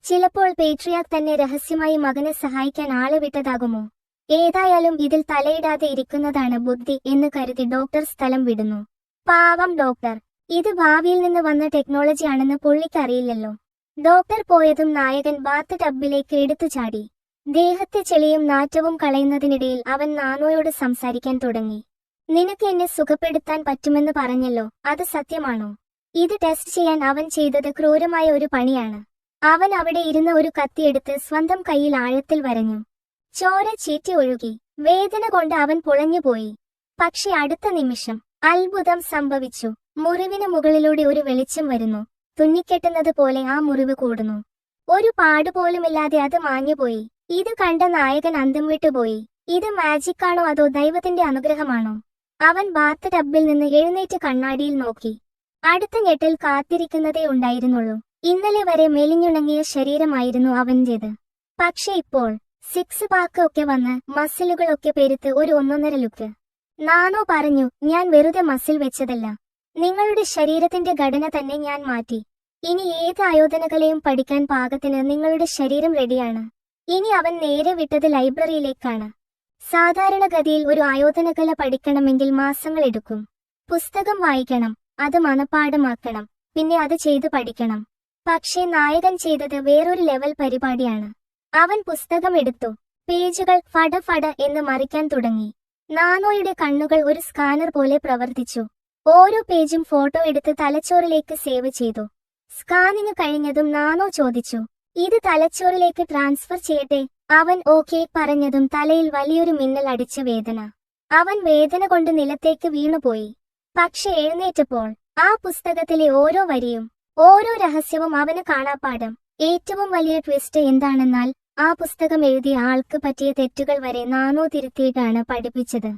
ചിലപ്പോൾ പേട്രിയാക് തന്നെ രഹസ്യമായി മകനെ സഹായിക്കാൻ ആളെ വിട്ടതാകുമോ? ഏതായാലും ഇതിൽ തലയിടാതെ ഇരിക്കുന്നതാണ് ബുദ്ധി എന്ന് കരുതി ഡോക്ടർ സ്ഥലം വിടുന്നു. പാവം ഡോക്ടർ. ഇത് ഭാവിയിൽ നിന്ന് വന്ന ടെക്നോളജി ആണെന്ന് പുള്ളിക്കറിയില്ലല്ലോ. ഡോക്ടർ പോയതും നായകൻ ബാത്ത് ടബിലേക്ക് എടുത്തു ചാടി. ദേഹത്തെ ചെളിയും നാറ്റവും കളയുന്നതിനിടയിൽ അവൻ നാനോയോട് സംസാരിക്കാൻ തുടങ്ങി. നിനക്ക് എന്നെ സുഖപ്പെടുത്താൻ പറ്റുമെന്ന് പറഞ്ഞല്ലോ, അത് സത്യമാണോ? ഇത് ടെസ്റ്റ് ചെയ്യാൻ അവൻ ചെയ്തത് ക്രൂരമായ ഒരു പണിയാണ്. അവൻ അവിടെ ഇരുന്ന ഒരു കത്തിയെടുത്ത് സ്വന്തം കൈയിൽ ആഴത്തിൽ വരഞ്ഞു. ചോര ചീറ്റി ഒഴുകി. വേദന കൊണ്ട് അവൻ പുളഞ്ഞുപോയി. പക്ഷെ അടുത്ത നിമിഷം അത്ഭുതം സംഭവിച്ചു. മുറിവിന് മുകളിലൂടെ ഒരു വെളിച്ചം വരുന്നു. തുന്നിക്കെട്ടുന്നത് പോലെ ആ മുറിവ് കൂടുന്നു. ഒരു പാടുപോലുമില്ലാതെ അത് മാഞ്ഞുപോയി. ഇത് കണ്ട നായകൻ അന്തം വിട്ടുപോയി. ഇത് മാജിക്കാണോ അതോ ദൈവത്തിന്റെ അനുഗ്രഹമാണോ? അവൻ ബാത്ത് ടബിൽ നിന്ന് എഴുന്നേറ്റ് കണ്ണാടിയിൽ നോക്കി. അടുത്ത ഞെട്ടൽ കാത്തിരിക്കുന്നതേ ഉണ്ടായിരുന്നുള്ളൂ. ഇന്നലെ വരെ മെലിഞ്ഞുണങ്ങിയ ശരീരമായിരുന്നു അവന്റേത്. പക്ഷെ ഇപ്പോൾ സിക്സ് പാക്ക് ഒക്കെ വന്ന് മസിലുകളൊക്കെ പെരുത്ത് ഒരു ഒന്നൊന്നര ലുക്ക്. നാനോ പറഞ്ഞു, ഞാൻ വെറുതെ മസിൽ വെച്ചതല്ല, നിങ്ങളുടെ ശരീരത്തിന്റെ ഘടന തന്നെ ഞാൻ മാറ്റി. ഇനി ഏത് ആയോധനകലയും പഠിക്കാൻ പാകത്തിന് നിങ്ങളുടെ ശരീരം റെഡിയാണ്. ഇനി അവൻ നേരെ വിട്ടത് ലൈബ്രറിയിലേക്കാണ്. സാധാരണഗതിയിൽ ഒരു ആയോധനകല പഠിക്കണമെങ്കിൽ മാസങ്ങൾ എടുക്കും. പുസ്തകം വായിക്കണം, അത് മനഃപ്പാഠമാക്കണം, പിന്നെ അത് ചെയ്തു പഠിക്കണം. പക്ഷേ നായകൻ ചെയ്തത് വേറൊരു ലെവൽ പരിപാടിയാണ്. അവൻ പുസ്തകം എടുത്തു. പേജുകൾ ഫട ഫട എന്ന് മറിക്കാൻ തുടങ്ങി. നാനോയുടെ കണ്ണുകൾ ഒരു സ്കാനർ പോലെ പ്രവർത്തിച്ചു. ഓരോ പേജും ഫോട്ടോ എടുത്ത് തലച്ചോറിലേക്ക് സേവ് ചെയ്തു. സ്കാനിങ് കഴിഞ്ഞതും നാനോ ചോദിച്ചു, ഇത് തലച്ചോറിലേക്ക് ട്രാൻസ്ഫർ ചെയ്യട്ടെ? അവൻ ഓക്കെ പറഞ്ഞതും തലയിൽ വലിയൊരു മിന്നൽ അടിച്ച വേദന. അവൻ വേദന കൊണ്ട് നിലത്തേക്ക് വീണുപോയി. പക്ഷെ എഴുന്നേറ്റപ്പോൾ ആ പുസ്തകത്തിലെ ഓരോ വരിയും ഓരോ രഹസ്യവും അവന് കാണാപ്പാഠം. ഏറ്റവും വലിയ ട്വിസ്റ്റ് എന്താണെന്നാൽ ആ പുസ്തകം എഴുതിയ ആൾക്ക് പറ്റിയ തെറ്റുകൾ വരെ നാനോ തിരുത്തിയിട്ടാണ് പഠിപ്പിച്ചത്.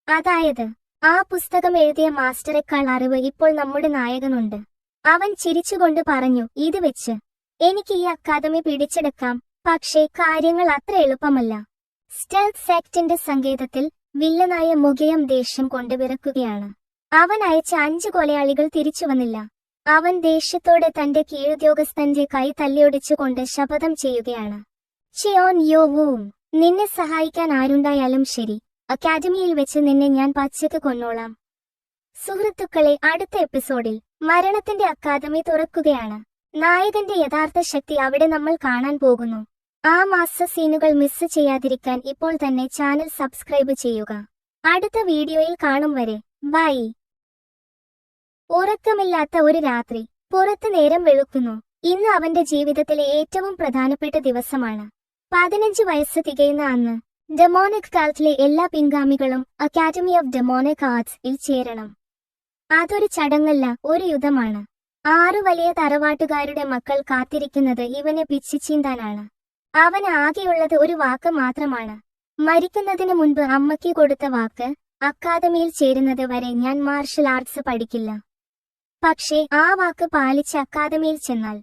അതായത് ആ പുസ്തകം എഴുതിയ മാസ്റ്ററെക്കാൾ അറിവ് ഇപ്പോൾ നമ്മുടെ നായകനുണ്ട്. അവൻ ചിരിച്ചുകൊണ്ട് പറഞ്ഞു, ഇത് വെച്ച് എനിക്ക് ഈ അക്കാദമി പിടിച്ചെടുക്കാം. പക്ഷേ കാര്യങ്ങൾ അത്ര എളുപ്പമല്ല. സ്റ്റെൽത്ത് സെക്റ്റിന്റെ സങ്കേതത്തിൽ വില്ലനായ മുഖയം ദേഷ്യം കൊണ്ട് വിറക്കുകയാണ്. അവൻ അയച്ച 5 കൊലയാളികൾ തിരിച്ചു വന്നില്ല. അവൻ ദേഷ്യത്തോടെ തന്റെ കീഴുദ്യോഗസ്ഥന്റെ കൈ തല്ലിയൊടിച്ചുകൊണ്ട് ശപഥം ചെയ്യുകയാണ്. ചിയോൻ യോ വൂം, നിന്നെ സഹായിക്കാൻ ആരുണ്ടായാലും ശരി, അക്കാദമിയിൽ വെച്ച് നിന്നെ ഞാൻ പച്ചക്ക് കൊന്നോളാം. സുഹൃത്തുക്കളെ, അടുത്ത എപ്പിസോഡിൽ മരണത്തിന്റെ അക്കാദമി തുറക്കുകയാണ്. നായകന്റെ യഥാർത്ഥ ശക്തി അവിടെ നമ്മൾ കാണാൻ പോകുന്നു. ആ മാസ്റ്റർ സീനുകൾ മിസ് ചെയ്യാതിരിക്കാൻ ഇപ്പോൾ തന്നെ ചാനൽ സബ്സ്ക്രൈബ് ചെയ്യുക. അടുത്ത വീഡിയോയിൽ കാണും വരെ ബൈ. ഉറക്കമില്ലാത്ത ഒരു രാത്രി. പുറത്ത് നേരം വെളുക്കുന്നു. ഇന്ന് അവന്റെ ജീവിതത്തിലെ ഏറ്റവും പ്രധാനപ്പെട്ട ദിവസമാണ്. 15 വയസ്സ് തികയുന്ന അന്ന് ഡെമോണിക് കാലത്തിലെ എല്ലാ പിൻഗാമികളും അക്കാദമി ഓഫ് ഡെമോണിക് ആർട്സിൽ ചേരണം. അതൊരു ചടങ്ങല്ല, ഒരു യുദ്ധമാണ്. 6 വലിയ തറവാട്ടുകാരുടെ മക്കൾ കാത്തിരിക്കുന്നത് ഇവനെ പിച്ചിച്ചീന്താനാണ്. അവന് ആകെയുള്ളത് ഒരു വാക്ക് മാത്രമാണ്. മരിക്കുന്നതിന് മുൻപ് അമ്മയ്ക്ക് കൊടുത്ത വാക്ക്, അക്കാദമിയിൽ ചേരുന്നത് വരെ ഞാൻ മാർഷൽ ആർട്സ് പഠിക്കില്ല. പക്ഷേ ആ വാക്ക് പാലിച്ച് അക്കാദമിയിൽ ചെന്നാൽ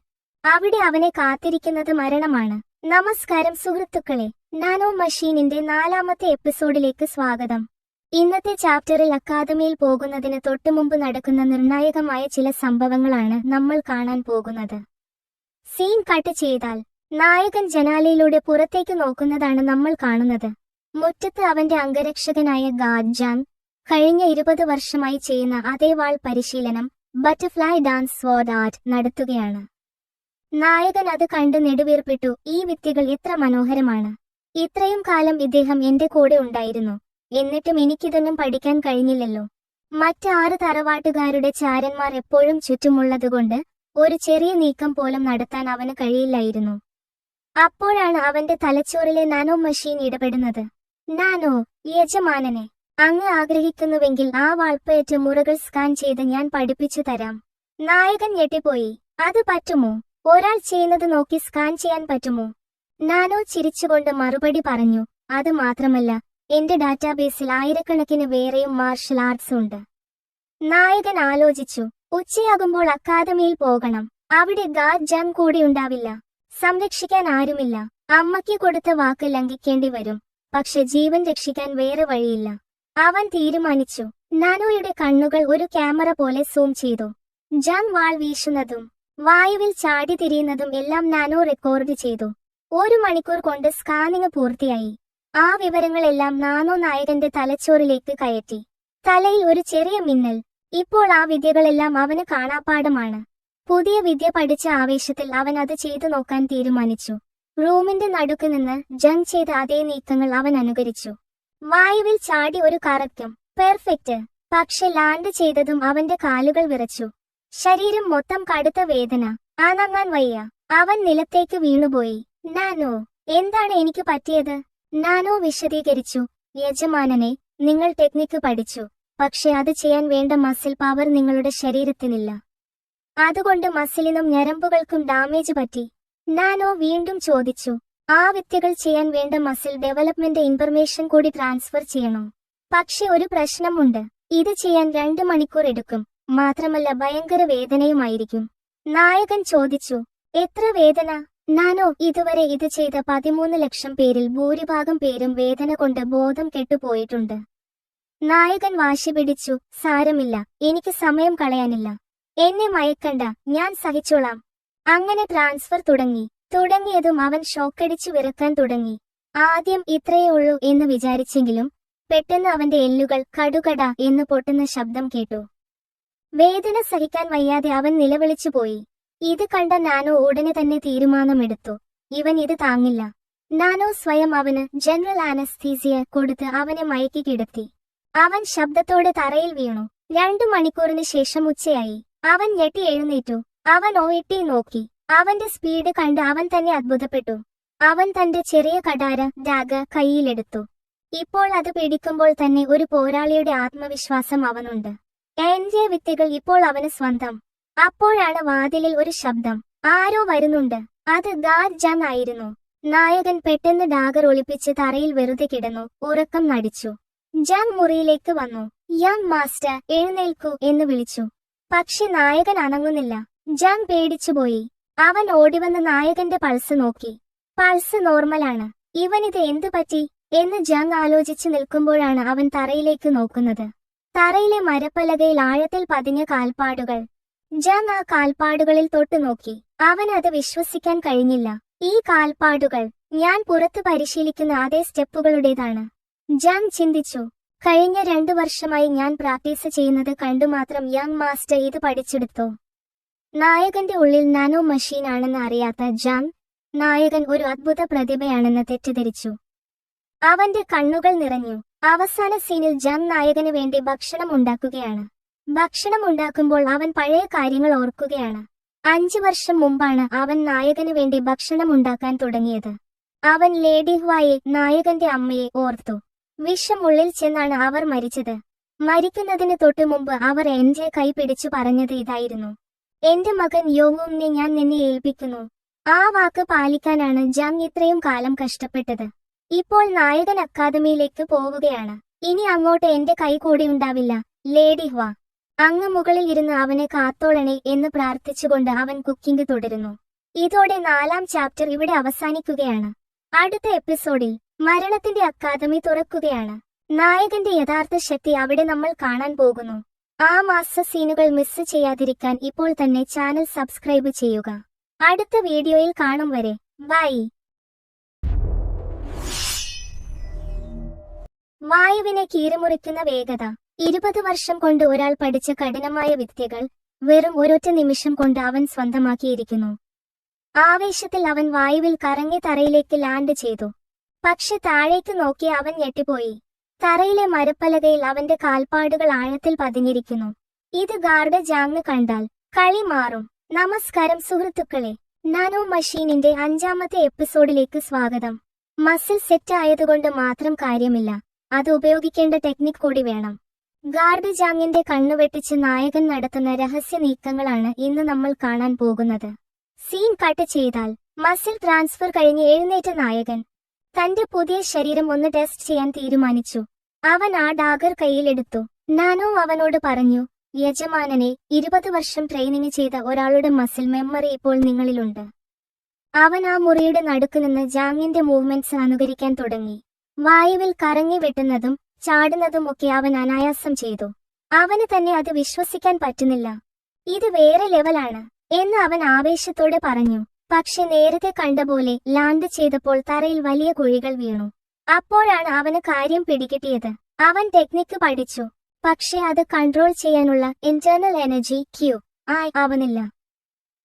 അവിടെ അവനെ കാത്തിരിക്കുന്നത് മരണമാണ്. നമസ്കാരം സുഹൃത്തുക്കളെ, നാനോ മെഷീനിന്റെ 4ാമത്തെ എപ്പിസോഡിലേക്ക് സ്വാഗതം. ഇന്നത്തെ ചാപ്റ്ററിൽ അക്കാദമിയിൽ പോകുന്നതിന് തൊട്ടുമുമ്പ് നടക്കുന്ന നിർണായകമായ ചില സംഭവങ്ങളാണ് നമ്മൾ കാണാൻ പോകുന്നത്. സീൻ കട്ട് ചെയ്താൽ നായകൻ ജനാലയിലൂടെ പുറത്തേക്ക് നോക്കുന്നതാണ് നമ്മൾ കാണുന്നത്. മുറ്റത്ത് അവന്റെ അംഗരക്ഷകനായ ഗാർഡ് ജാങ് കഴിഞ്ഞ 20 വർഷമായി ചെയ്യുന്ന അതേ വാൾ പരിശീലനം ബട്ടർഫ്ലൈ ഡാൻസ് സ്വാഡ് ആർട്ട് നടത്തുകയാണ്. നായകൻ അത് കണ്ട് നെടുവീർപ്പിട്ടു. ഈ വിദ്യകൾ എത്ര മനോഹരമാണ്! ഇത്രയും കാലം ഇദ്ദേഹം എന്റെ കൂടെ ഉണ്ടായിരുന്നു, എന്നിട്ടും എനിക്കിതൊന്നും പഠിക്കാൻ കഴിഞ്ഞില്ലല്ലോ. മറ്റ് 6 തറവാട്ടുകാരുടെ ചാരന്മാർ എപ്പോഴും ചുറ്റുമുള്ളതുകൊണ്ട് ഒരു ചെറിയ നീക്കം പോലും നടത്താൻ അവന് കഴിയില്ലായിരുന്നു. അപ്പോഴാണ് അവന്റെ തലച്ചോറിലെ നാനോ മെഷീൻ ഇടപെടുന്നത്. നാനോ, യജമാനനെ, അങ്ങ് ആഗ്രഹിക്കുന്നുവെങ്കിൽ ആ വാൾപ്പയറ്റ് മുറകൾ സ്കാൻ ചെയ്ത് ഞാൻ പഠിപ്പിച്ചു തരാം. നായകൻ ഞെട്ടിപ്പോയി. അത് പറ്റുമോ? ഒരാൾ ചെയ്യുന്നത് നോക്കി സ്കാൻ ചെയ്യാൻ പറ്റുമോ? നാനോ ചിരിച്ചുകൊണ്ട് മറുപടി പറഞ്ഞു, അത് മാത്രമല്ല, എന്റെ ഡാറ്റാബേസിൽ ആയിരക്കണക്കിന് വേറെയും മാർഷൽ ആർട്സ് ഉണ്ട്. നായകൻ ആലോചിച്ചു. ഉച്ചയാകുമ്പോൾ അക്കാദമിയിൽ പോകണം. അവിടെ ഗാർഡ് ജാങ് കൂടി ഉണ്ടാവില്ല. സംരക്ഷിക്കാൻ ആരുമില്ല. അമ്മയ്ക്ക് കൊടുത്ത വാക്ക് ലംഘിക്കേണ്ടി വരും. പക്ഷെ ജീവൻ രക്ഷിക്കാൻ വേറെ വഴിയില്ല. അവൻ തീരുമാനിച്ചു. നാനോയുടെ കണ്ണുകൾ ഒരു ക്യാമറ പോലെ സൂം ചെയ്തു. ജാങ് വാൾ വീശുന്നതും വായുവിൽ ചാടി തിരിയുന്നതും എല്ലാം നാനോ റെക്കോർഡ് ചെയ്തു. 1 മണിക്കൂർ കൊണ്ട് സ്കാനിങ് പൂർത്തിയായി. ആ വിവരങ്ങളെല്ലാം നാനോ നായകന്റെ തലച്ചോറിലേക്ക് കയറ്റി. തലയിൽ ഒരു ചെറിയ മിന്നൽ. ഇപ്പോൾ ആ വിദ്യകളെല്ലാം അവന് കാണാപ്പാടമാണ്. പുതിയ വിദ്യ പഠിച്ച ആവേശത്തിൽ അവൻ അത് ചെയ്തു നോക്കാൻ തീരുമാനിച്ചു. റൂമിന്റെ നടുക്ക് നിന്ന് ജംഗ് ചെയ്ത അതേ നീക്കങ്ങൾ അവൻ അനുകരിച്ചു. വായുവിൽ ചാടി ഒരു കറക്റ്റും പെർഫെക്റ്റ്. പക്ഷെ ലാൻഡ് ചെയ്തതും അവന്റെ കാലുകൾ വിറച്ചു. ശരീരം മൊത്തം കടുത്ത വേദന. അനങ്ങാൻ വയ്യ. അവൻ നിലത്തേക്ക് വീണുപോയി. നാനോ, എന്താണ് എനിക്ക് പറ്റിയത്? നാനോ വിശദീകരിച്ചു. യജമാനനെ, നിങ്ങൾ ടെക്നിക്ക് പഠിച്ചു, പക്ഷെ അത് ചെയ്യാൻ വേണ്ട മസിൽ പവർ നിങ്ങളുടെ ശരീരത്തിനില്ല. അതുകൊണ്ട് മസിലിനും ഞരമ്പുകൾക്കും ഡാമേജ് പറ്റി. നാനോ വീണ്ടും ചോദിച്ചു, ആ വിദ്യകൾ ചെയ്യാൻ വേണ്ട മസിൽ ഡെവലപ്മെന്റ് ഇൻഫർമേഷൻ കൂടി ട്രാൻസ്ഫർ ചെയ്യണോ? പക്ഷെ ഒരു പ്രശ്നമുണ്ട്. ഇത് ചെയ്യാൻ 2 മണിക്കൂർ എടുക്കും. മാത്രമല്ല ഭയങ്കര വേദനയുമായിരിക്കും. നായകൻ ചോദിച്ചു, എത്ര വേദന? നാനോ, ഇതുവരെ ഇത് ചെയ്ത 13 ലക്ഷം പേരിൽ ഭൂരിഭാഗം പേരും വേദന കൊണ്ട് ബോധം കെട്ടുപോയിട്ടുണ്ട്. നായകൻ വാശി പിടിച്ചു. സാരമില്ല, എനിക്ക് സമയം കളയാനില്ല. എന്നെ മയക്കണ്ട, ഞാൻ സഹിച്ചോളാം. അങ്ങനെ ട്രാൻസ്ഫർ തുടങ്ങിയതും അവൻ ഷോക്കടിച്ചു വിറക്കാൻ തുടങ്ങി. ആദ്യം ഇത്രയേ ഉള്ളൂ എന്ന് വിചാരിച്ചെങ്കിലും പെട്ടെന്ന് അവന്റെ എല്ലുകൾ കടുകട എന്ന് പൊട്ടുന്ന ശബ്ദം കേട്ടു. വേദന സഹിക്കാൻ വയ്യാതെ അവൻ നിലവിളിച്ചുപോയി. ഇത് കണ്ട നാനോ ഉടനെ തന്നെ തീരുമാനമെടുത്തു. ഇവൻ ഇത് താങ്ങില്ല. നാനോ സ്വയം അവന് ജനറൽ ആനസ്തീസിയ കൊടുത്ത് അവനെ മയക്കി കിടത്തി. അവൻ ശബ്ദത്തോടെ തറയിൽ വീണു. 2 മണിക്കൂറിന് ശേഷം ഉച്ചയായി. അവൻ ഞെട്ടി എഴുന്നേറ്റു. അവൻ ഓയിട്ടി നോക്കി. അവന്റെ സ്പീഡ് കണ്ട് അവൻ തന്നെ അത്ഭുതപ്പെട്ടു. അവൻ തന്റെ ചെറിയ കടാര ഡാഗർ കൈയിലെടുത്തു. ഇപ്പോൾ അത് പിടിക്കുമ്പോൾ തന്നെ ഒരു പോരാളിയുടെ ആത്മവിശ്വാസം അവനുണ്ട്. എന്റെ വിദ്യകൾ ഇപ്പോൾ അവന് സ്വന്തം. അപ്പോഴാണ് വാതിലിൽ ഒരു ശബ്ദം. ആരോ വരുന്നുണ്ട്. അത് ഗാർഡ് ജാങ് ആയിരുന്നു. നായകൻ പെട്ടെന്ന് ഡാഗർ ഒളിപ്പിച്ച് തറയിൽ വെറുതെ കിടന്നു. ഉറക്കം നടിച്ചു. ജാങ് മുറിയിലേക്ക് വന്നു. യങ് മാസ്റ്റർ, എഴുന്നേൽക്കൂ എന്ന് വിളിച്ചു. പക്ഷെ നായകൻ അനങ്ങുന്നില്ല. ജാങ് പേടിച്ചുപോയി. അവൻ ഓടിവന്ന് നായകന്റെ പൾസ് നോക്കി. പൾസ് നോർമലാണ്. ഇവനിത് എന്തു പറ്റി എന്ന് ജാങ് ആലോചിച്ചു നിൽക്കുമ്പോഴാണ് അവൻ തറയിലേക്ക് നോക്കുന്നത്. തറയിലെ മരപ്പലകയിൽ ആഴത്തിൽ പതിഞ്ഞ കാൽപ്പാടുകൾ. ജാങ് ആ കാൽപ്പാടുകളിൽ തൊട്ടു നോക്കി. അവൻ അത് വിശ്വസിക്കാൻ കഴിഞ്ഞില്ല. ഈ കാൽപ്പാടുകൾ ഞാൻ പുറത്ത് പരിശീലിക്കുന്ന അതേ സ്റ്റെപ്പുകളുടേതാണ്. ജാങ് ചിന്തിച്ചു. കഴിഞ്ഞ 2 വർഷമായി ഞാൻ പ്രാക്ടീസ് ചെയ്യുന്നത് കണ്ടുമാത്രം യങ് മാസ്റ്റർ ഇത് പഠിച്ചെടുത്തോ? നായകന്റെ ഉള്ളിൽ നാനോ മെഷീൻ ആണെന്ന് അറിയാത്ത ജാങ് നായകൻ ഒരു അദ്ഭുത പ്രതിഭയാണെന്ന് തെറ്റിദ്ധരിച്ചു. അവന്റെ കണ്ണുകൾ നിറഞ്ഞു. അവസാന സീനിൽ ജാങ് നായകന് വേണ്ടി ഭക്ഷണം ഉണ്ടാക്കുകയാണ്. ഭക്ഷണം ഉണ്ടാക്കുമ്പോൾ അവൻ പഴയ കാര്യങ്ങൾ ഓർക്കുകയാണ്. 5 വർഷം മുമ്പാണ് അവൻ നായകന് വേണ്ടി ഭക്ഷണം ഉണ്ടാക്കാൻ തുടങ്ങിയത്. അവൻ ലേഡി ഹ്വായെ, നായകന്റെ അമ്മയെ ഓർത്തു. വിഷം ഉള്ളിൽ ചെന്നാണ് അവർ മരിച്ചത്. മരിക്കുന്നതിന് തൊട്ടു മുമ്പ് അവർ എന്റെ കൈ പിടിച്ചു പറഞ്ഞത് ഇതായിരുന്നു: എന്റെ മകൻ യോവുവിനെ ഞാൻ നിന്നെ ഏൽപ്പിക്കുന്നു. ആ വാക്ക് പാലിക്കാനാണ് ജാങ് ഇത്രയും കാലം കഷ്ടപ്പെട്ടത്. ഇപ്പോൾ നായകൻ അക്കാദമിയിലേക്ക് പോവുകയാണ്. ഇനി അങ്ങോട്ട് എന്റെ കൈ കൂടി ഉണ്ടാവില്ല. ലേഡി ഹ്വ, അങ്ങ് മുകളിൽ ഇരുന്ന് അവനെ കാത്തോളണേ എന്ന് പ്രാർത്ഥിച്ചുകൊണ്ട് അവൻ കുക്കിംഗ് തുടരുന്നു. ഇതോടെ 4ാം ചാപ്റ്റർ ഇവിടെ അവസാനിക്കുകയാണ്. അടുത്ത എപ്പിസോഡിൽ മരണത്തിന്റെ അക്കാദമി തുറക്കുകയാണ്. നായകന്റെ യഥാർത്ഥ ശക്തി അവിടെ നമ്മൾ കാണാൻ പോകുന്നു. ആ മാസ്റ്റർ സീനുകൾ മിസ് ചെയ്യാതിരിക്കാൻ ഇപ്പോൾ തന്നെ ചാനൽ സബ്സ്ക്രൈബ് ചെയ്യുക. അടുത്ത വീഡിയോയിൽ കാണും വരെ ബൈ. വായുവിനെ കീറിമുറിക്കുന്ന വേഗത. 20 വർഷം കൊണ്ട് ഒരാൾ പഠിച്ച കഠിനമായ വിദ്യകൾ വെറും ഒരൊറ്റ നിമിഷം കൊണ്ട് അവൻ സ്വന്തമാക്കിയിരിക്കുന്നു. ആവേശത്തിൽ അവൻ വായുവിൽ കറങ്ങി തറയിലേക്ക് ലാൻഡ് ചെയ്തു. പക്ഷെ താഴേക്ക് നോക്കി അവൻ ഞെട്ടിപ്പോയി. തറയിലെ മരപ്പലകയിൽ അവന്റെ കാൽപ്പാടുകൾ ആഴത്തിൽ പതിഞ്ഞിരിക്കുന്നു. ഇത് ഗാർഡ് ജാങ് കണ്ടാൽ കളി മാറും. നമസ്കാരം സുഹൃത്തുക്കളെ, നാനോ മെഷീനിന്റെ 5ാമത്തെ എപ്പിസോഡിലേക്ക് സ്വാഗതം. മസിൽ സെറ്റ് ആയതുകൊണ്ട് മാത്രം കാര്യമില്ല, അത് ഉപയോഗിക്കേണ്ട ടെക്നിക് കൂടി വേണം. ഗാർഡ് ജാങ്ങിന്റെ കണ്ണുവെട്ടിച്ച് നായകൻ നടത്തുന്ന രഹസ്യ നീക്കങ്ങളാണ് ഇന്ന് നമ്മൾ കാണാൻ പോകുന്നത്. സീൻ കട്ട് ചെയ്താൽ മസിൽ ട്രാൻസ്ഫർ കഴിഞ്ഞ് എഴുന്നേറ്റ നായകൻ തന്റെ പുതിയ ശരീരം ഒന്ന് ടെസ്റ്റ് ചെയ്യാൻ തീരുമാനിച്ചു. അവൻ ആ ഡാഗർ കയ്യിലെടുത്തു. നാനോ അവനോട് പറഞ്ഞു, യജമാനനെ, 20 വർഷം ട്രെയിനിങ് ചെയ്ത ഒരാളുടെ മസിൽ മെമ്മറി ഇപ്പോൾ നിങ്ങളിലുണ്ട്. അവൻ ആ മുറിയുടെ നടുക്കുനിന്ന് ജാങ്ങിന്റെ മൂവ്മെന്റ്സ് അനുകരിക്കാൻ തുടങ്ങി. വായുവിൽ കറങ്ങി വെട്ടുന്നതും ചാടുന്നതും ഒക്കെ അവൻ അനായാസം ചെയ്തു. അവന് തന്നെ അത് വിശ്വസിക്കാൻ പറ്റുന്നില്ല. ഇത് വേറെ ലെവലാണ് എന്ന് അവൻ ആവേശത്തോടെ പറഞ്ഞു. പക്ഷെ നേരത്തെ കണ്ട പോലെ ലാൻഡ് ചെയ്തപ്പോൾ തറയിൽ വലിയ കുഴികൾ വീണു. അപ്പോഴാണ് അവന് കാര്യം പിടികിട്ടിയത്. അവൻ ടെക്നിക്ക് പഠിച്ചു, പക്ഷെ അത് കൺട്രോൾ ചെയ്യാനുള്ള ഇന്റേണൽ എനർജി ആവുന്നില്ല.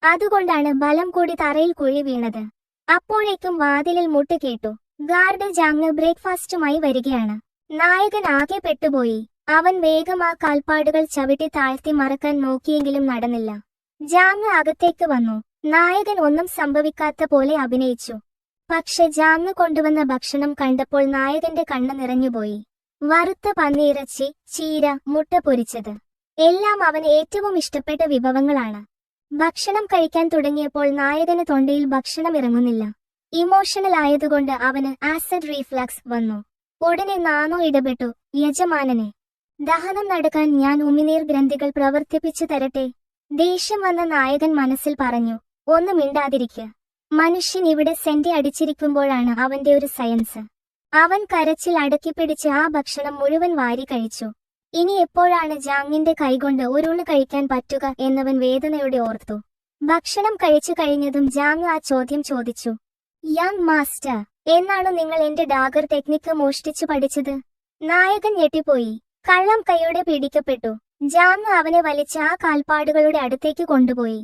അതുകൊണ്ടാണ് ബലം കൂടി തറയിൽ കുഴി വീണത്. അപ്പോഴേക്കും വാതിലിൽ മുട്ട് കേട്ടു. ഗാർഡ് ജാങ് ബ്രേക്ക്ഫാസ്റ്റുമായി വരികയാണ്. നായകൻ ആകെ പെട്ടുപോയി. അവൻ വേഗം ആ കാൽപ്പാടുകൾ ചവിട്ടി താഴ്ത്തി മറക്കാൻ നോക്കിയെങ്കിലും നടന്നില്ല. ജാങ് അകത്തേക്ക് വന്നു. നായകൻ ഒന്നും സംഭവിക്കാത്ത പോലെ അഭിനയിച്ചു. പക്ഷെ ജാങ് കൊണ്ടുവന്ന ഭക്ഷണം കണ്ടപ്പോൾ നായകന്റെ കണ്ണ് നിറഞ്ഞുപോയി. വറുത്ത പന്നിയിറച്ചി, ചീര, മുട്ട പൊരിച്ചത് എല്ലാം അവന് ഏറ്റവും ഇഷ്ടപ്പെട്ട വിഭവങ്ങളാണ്. ഭക്ഷണം കഴിക്കാൻ തുടങ്ങിയപ്പോൾ നായകന് തൊണ്ടയിൽ ഭക്ഷണം ഇറങ്ങുന്നില്ല. ഇമോഷണൽ ആയതുകൊണ്ട് അവന് ആസിഡ് റീഫ്ലക്സ് വന്നു. ഉടനെ നാനോ ഇടപെട്ടു. യജമാനനെ, ദഹനം നടക്കാൻ ഞാൻ ഉമിനീർ ഗ്രന്ഥികൾ പ്രവർത്തിപ്പിച്ചു തരട്ടെ? ദേഷ്യം വന്ന നായകൻ മനസ്സിൽ പറഞ്ഞു, ഒന്ന് മിണ്ടാതിരിക്കുക. മനുഷ്യൻ ഇവിടെ സെന്റി അടിച്ചിരിക്കുമ്പോഴാണ് അവന്റെ ഒരു സയൻസ്. അവൻ കരച്ചിൽ അടക്കിപ്പിടിച്ച് ആ ഭക്ഷണം മുഴുവൻ വാരി കഴിച്ചു. ഇനി എപ്പോഴാണ് ജാങ്ങിന്റെ കൈകൊണ്ട് ഒരുണ് കഴിക്കാൻ പറ്റുക എന്നവൻ വേദനയോടെ ഓർത്തു. ഭക്ഷണം കഴിച്ചു കഴിഞ്ഞതും ജാങ് ആ ചോദ്യം ചോദിച്ചു, യങ് മാസ്റ്റർ, എന്നാണ് നിങ്ങൾ എന്റെ ഡാഗർ ടെക്നിക്ക് മോഷ്ടിച്ചു പഠിച്ചത്? നായകൻ ഞെട്ടിപ്പോയി. കള്ളം കൈയോടെ പിടിക്കപ്പെട്ടു. ജാങ് അവനെ വലിച്ച് ആ കാൽപ്പാടുകളുടെ അടുത്തേക്ക് കൊണ്ടുപോയി.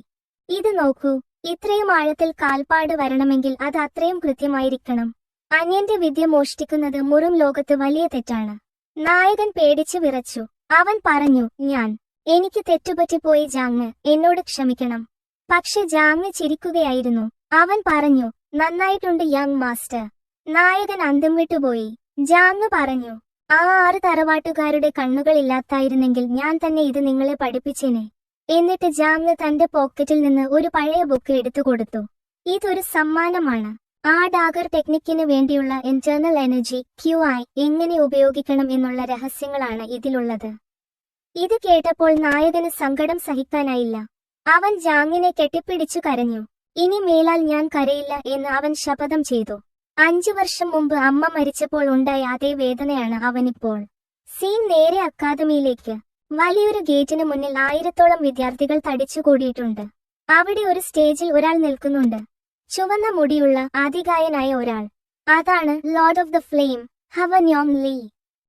ഇത് നോക്കൂ, ഇത്രയും ആഴത്തിൽ കാൽപ്പാട് വരണമെങ്കിൽ അത് അത്രയും കൃത്യമായിരിക്കണം. അന്യന്റെ വിദ്യ മോഷ്ടിക്കുന്നത് മുറും ലോകത്ത് വലിയ തെറ്റാണ്. നായകൻ പേടിച്ചു വിറച്ചു. അവൻ പറഞ്ഞു, എനിക്ക് തെറ്റുപറ്റിപ്പോയി ജാങ്, എന്നോട് ക്ഷമിക്കണം. പക്ഷെ ജാങ് ചിരിക്കുകയായിരുന്നു. അവൻ പറഞ്ഞു, നന്നായിട്ടുണ്ട് യങ് മാസ്റ്റർ. നായകൻ അന്തം വിട്ടുപോയി. ജാങ് പറഞ്ഞു, ആ 6 തറവാട്ടുകാരുടെ കണ്ണുകളില്ലാത്തായിരുന്നെങ്കിൽ ഞാൻ തന്നെ ഇത് നിങ്ങളെ പഠിപ്പിച്ചേനെ. എന്നിട്ട് ജാങ് തന്റെ പോക്കറ്റിൽ നിന്ന് ഒരു പഴയ ബുക്ക് എടുത്തു കൊടുത്തു. ഇതൊരു സമ്മാനമാണ്. ആ ഡാഗർ ടെക്നിക്കിന് വേണ്ടിയുള്ള ഇന്റേണൽ എനർജി എങ്ങനെ ഉപയോഗിക്കണം എന്നുള്ള രഹസ്യങ്ങളാണ് ഇതിലുള്ളത്. ഇത് കേട്ടപ്പോൾ നായകന് സങ്കടം സഹിക്കാനായില്ല. അവൻ ജാങ്ങിനെ കെട്ടിപ്പിടിച്ചു കരഞ്ഞു. ഇനി മേലാൽ ഞാൻ കരയില്ല എന്ന് അവൻ ശപഥം ചെയ്തു. 5 വർഷം മുമ്പ് അമ്മ മരിച്ചപ്പോൾ ഉണ്ടായ അതേ വേദനയാണ് അവനിപ്പോൾ. സീൻ നേരെ അക്കാദമിയിലേക്ക്. വലിയൊരു ഗേറ്റിന് മുന്നിൽ 1000ഓളം വിദ്യാർത്ഥികൾ തടിച്ചുകൂടിയിട്ടുണ്ട്. അവിടെ ഒരു സ്റ്റേജിൽ ഒരാൾ നിൽക്കുന്നുണ്ട്. ചുവന്ന മുടിയുള്ള ആദികായനായ ഒരാൾ. അതാണ് lord of the flame, Hwanyong Lee.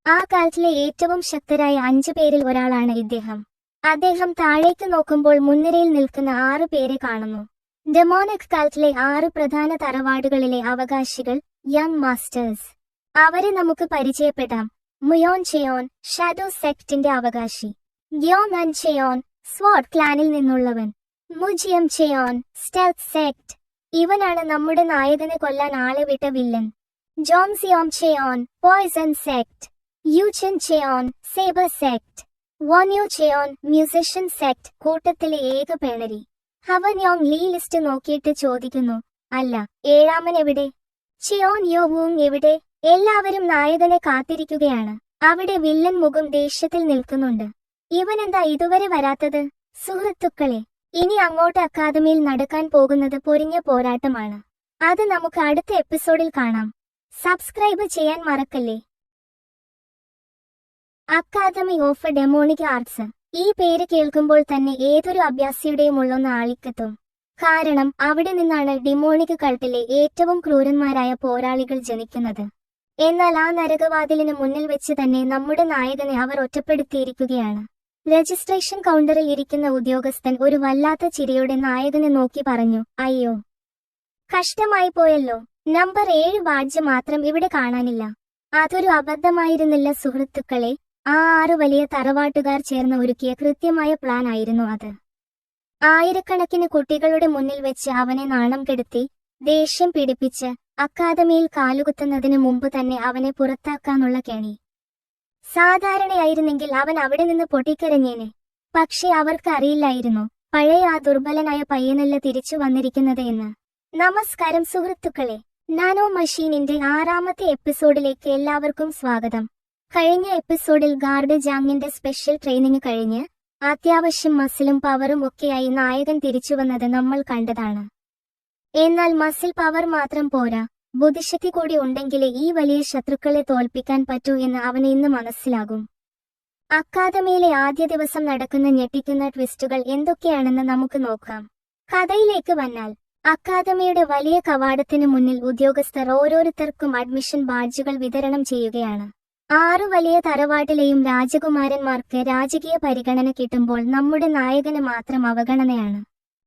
ആ കാലത്തിലെ ഏറ്റവും ശക്തരായ 5 പേരിൽ ഒരാളാണ് ഇദ്ദേഹം. അദ്ദേഹം താഴേക്ക് നോക്കുമ്പോൾ മുൻനിരയിൽ നിൽക്കുന്ന 6 പേരെ കാണുന്നു. ഡെമോണിക് കാലത്തിലെ 6 പ്രധാന തറവാടുകളിലെ അവകാശികൾ, യങ് മാസ്റ്റേഴ്സ്. അവരെ നമുക്ക് പരിചയപ്പെടാം. മുയോൺ ചെയോൺ, ഷാഡോ സെക്ടിന്റെ അവകാശി. ഗ്യോങ് അൻ ചെയോൺ, സ്വാർഡ് ക്ലാനിൽ നിന്നുള്ളവൻ. മുജിയം ചെയോൺ, സ്റ്റെൽത്ത് സെക്ട്. ഇവനാണ് നമ്മുടെ നായകനെ കൊല്ലാൻ ആളെ വിട്ട വില്ലൻ. Jong Seom Cheon, poison sect. Yuchen Cheon, sabre sect. Wonyu Cheon, musician sect, കൂട്ടത്തിലെ ഏക പേണരി. ഹവന്യോങ് ലീ ലിസ്റ്റ് നോക്കിയിട്ട് ചോദിക്കുന്നു, അല്ല, 7ാമൻ എവിടെ? ചിയോൺ യോ വൂങ് എവിടെ? എല്ലാവരും നായകനെ കാത്തിരിക്കുകയാണ്. അവിടെ വില്ലൻ മുഖം ദേഷ്യത്തിൽ നിൽക്കുന്നുണ്ട്. ഇവനെന്താ ഇതുവരെ വരാത്തത്? സുഹൃത്തുക്കളെ, ഇനി അങ്ങോട്ട് അക്കാദമിയിൽ നടക്കാൻ പോകുന്നത് പൊരിഞ്ഞ പോരാട്ടമാണ്. അത് നമുക്ക് അടുത്ത എപ്പിസോഡിൽ കാണാം. സബ്സ്ക്രൈബ് ചെയ്യാൻ മറക്കല്ലേ. Academy of demonic arts. ഈ പേര് കേൾക്കുമ്പോൾ തന്നെ ഏതൊരു അഭ്യാസിയുടെയും ഉള്ളൊന്ന് ആളിക്കത്തും. കാരണം അവിടെ നിന്നാണ് ഡിമോണിക് കൾട്ടിലെ ഏറ്റവും ക്രൂരന്മാരായ പോരാളികൾ ജനിക്കുന്നത്. എന്നാൽ ആ നരകവാതിലിന് മുന്നിൽ വെച്ച് തന്നെ നമ്മുടെ നായകനെ അവർ ഒറ്റപ്പെടുത്തിയിരിക്കുകയാണ്. രജിസ്ട്രേഷൻ കൗണ്ടറിൽ ഇരിക്കുന്ന ഉദ്യോഗസ്ഥൻ ഒരു വല്ലാത്ത ചിരിയോടെ നായകനെ നോക്കി പറഞ്ഞു, അയ്യോ, കഷ്ടമായി പോയല്ലോ. നമ്പർ 7 ബാഡ്ജ് മാത്രം ഇവിടെ കാണാനില്ല. അതൊരു അബദ്ധമായിരുന്നില്ല സുഹൃത്തുക്കളെ. ആ 6 വലിയ തറവാട്ടുകാർ ചേർന്ന് ഒരുക്കിയ കൃത്യമായ പ്ലാൻ ആയിരുന്നു അത്. ആയിരക്കണക്കിന് കുട്ടികളുടെ മുന്നിൽ വെച്ച് അവനെ നാണം കെടുത്തി, ദേഷ്യം പിടിപ്പിച്ച് അക്കാദമിയിൽ കാലുകുത്തുന്നതിന് മുമ്പ് തന്നെ അവനെ പുറത്താക്കാനുള്ള കെണി. സാധാരണയായിരുന്നെങ്കിൽ അവൻ അവിടെ നിന്ന് പൊട്ടിക്കരഞ്ഞേനെ. പക്ഷെ അവർക്ക് അറിയില്ലായിരുന്നു പഴയ ആ ദുർബലനായ പയ്യനല്ല തിരിച്ചു വന്നിരിക്കുന്നത് എന്ന്. നമസ്കാരം സുഹൃത്തുക്കളെ, നാനോ മെഷീനിന്റെ 6ാമത്തെ എപ്പിസോഡിലേക്ക് എല്ലാവർക്കും സ്വാഗതം. കഴിഞ്ഞ എപ്പിസോഡിൽ ഗാർഡ് ജാങ്ങിന്റെ സ്പെഷ്യൽ ട്രെയിനിങ് കഴിഞ്ഞ് അത്യാവശ്യം മസിലും പവറും ഒക്കെയായി നായകൻ തിരിച്ചുവന്നത് നമ്മൾ കണ്ടതാണ്. എന്നാൽ മസിൽ പവർ മാത്രം പോരാ, ബുദ്ധിശക്തി കൂടി ഉണ്ടെങ്കിലേ ഈ വലിയ ശത്രുക്കളെ തോൽപ്പിക്കാൻ പറ്റൂ എന്ന് അവന് ഇന്ന് മനസ്സിലാകും. അക്കാദമിയിലെ ആദ്യ ദിവസം നടക്കുന്ന ഞെട്ടിക്കുന്ന ട്വിസ്റ്റുകൾ എന്തൊക്കെയാണെന്ന് നമുക്ക് നോക്കാം. കഥയിലേക്ക് വന്നാൽ, അക്കാദമിയുടെ വലിയ കവാടത്തിന് മുന്നിൽ ഉദ്യോഗസ്ഥർ ഓരോരുത്തർക്കും അഡ്മിഷൻ ബാഡ്ജുകൾ വിതരണം ചെയ്യുകയാണ്. 6 വലിയ തറവാട്ടിലെയും രാജകുമാരന്മാർക്ക് രാജകീയ പരിഗണന കിട്ടുമ്പോൾ നമ്മുടെ നായകന് മാത്രം അവഗണനയാണ്.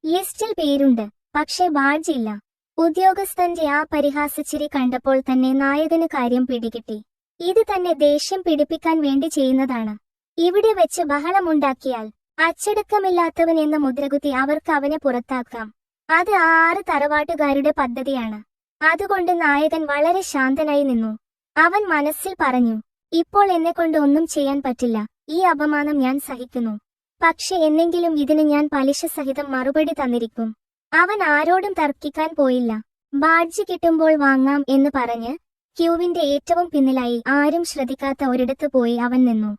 ലിസ്റ്റിൽ പേരുണ്ട്, പക്ഷേ ബാഡ്ജ് ഇല്ല. ഉദ്യോഗസ്ഥന്റെ ആ പരിഹാസച്ചിരി കണ്ടപ്പോൾ തന്നെ നായകന് കാര്യം പിടികിട്ടി. ഇത് തന്നെ ദേഷ്യം പിടിപ്പിക്കാൻ വേണ്ടി ചെയ്യുന്നതാണ്. ഇവിടെ വെച്ച് ബഹളമുണ്ടാക്കിയാൽ അച്ചടക്കമില്ലാത്തവൻ എന്ന മുദ്രകുത്തി അവർക്ക് അവനെ പുറത്താക്കാം. അത് 6 തറവാട്ടുകാരുടെ പദ്ധതിയാണ്. അതുകൊണ്ട് നായകൻ വളരെ ശാന്തനായി നിന്നു. അവൻ മനസ്സിൽ പറഞ്ഞു, ഇപ്പോൾ എന്നെക്കൊണ്ട് ഒന്നും ചെയ്യാൻ പറ്റില്ല. ഈ അപമാനം ഞാൻ സഹിക്കുന്നു. പക്ഷെ എന്നെങ്കിലും ഇതിന് ഞാൻ പലിശ സഹിതം മറുപടി തന്നിരിക്കും. അവൻ ആരോടും തർക്കിക്കാൻ പോയില്ല. ബാഡ്ജ് കിട്ടുമ്പോൾ വാങ്ങാം എന്ന് പറഞ്ഞ് ക്യൂവിന്റെ ഏറ്റവും പിന്നിലായി ആരും ശ്രദ്ധിക്കാത്ത ഒരിടത്ത് പോയി അവൻ നിന്നു.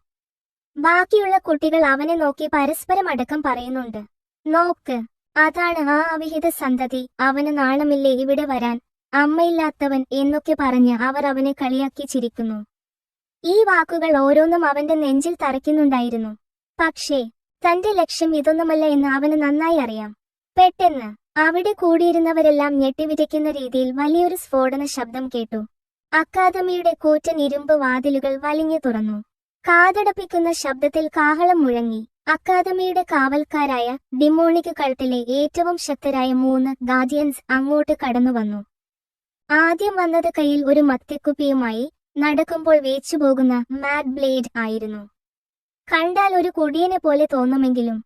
ബാക്കിയുള്ള കുട്ടികൾ അവനെ നോക്കി പരസ്പരം അടക്കം പറയുന്നുണ്ട്, നോക്ക്, അതാണ് ആ അവിഹിത സന്തതി, അവന് നാണമില്ലേ ഇവിടെ വരാൻ, അമ്മയില്ലാത്തവൻ എന്നൊക്കെ പറഞ്ഞ് അവർ അവനെ കളിയാക്കി ചിരിക്കുന്നു. ഈ വാക്കുകൾ ഓരോന്നും അവന്റെ നെഞ്ചിൽ തറയ്ക്കുന്നുണ്ടായിരുന്നു. പക്ഷേ തന്റെ ലക്ഷ്യം ഇതൊന്നുമല്ല എന്ന് അവന് നന്നായി അറിയാം. പെട്ടെന്ന് അവിടെ കൂടിയിരുന്നവരെല്ലാം ഞെട്ടിവിതയ്ക്കുന്ന രീതിയിൽ വലിയൊരു സ്ഫോടന ശബ്ദം കേട്ടു. അക്കാദമിയുടെ കൂറ്റൻ ഇരുമ്പ് വാതിലുകൾ വലിഞ്ഞു തുറന്നു. കാതടപ്പിക്കുന്ന ശബ്ദത്തിൽ കാഹളം മുഴങ്ങി. അക്കാദമിയുടെ കാവൽക്കാരായ ഡിമോണിക് കൾട്ടിലെ ഏറ്റവും ശക്തരായ 3 ഗാർഡിയൻസ് അങ്ങോട്ട് കടന്നുവന്നു. ആദ്യം വന്നത് കയ്യിൽ ഒരു മദ്യക്കുപ്പിയുമായി നടക്കുമ്പോൾ വേച്ചുപോകുന്ന മാഡ് ബ്ലേഡ് ആയിരുന്നു. കണ്ടാൽ ഒരു കൊടിയനെ പോലെ തോന്നുമെങ്കിലും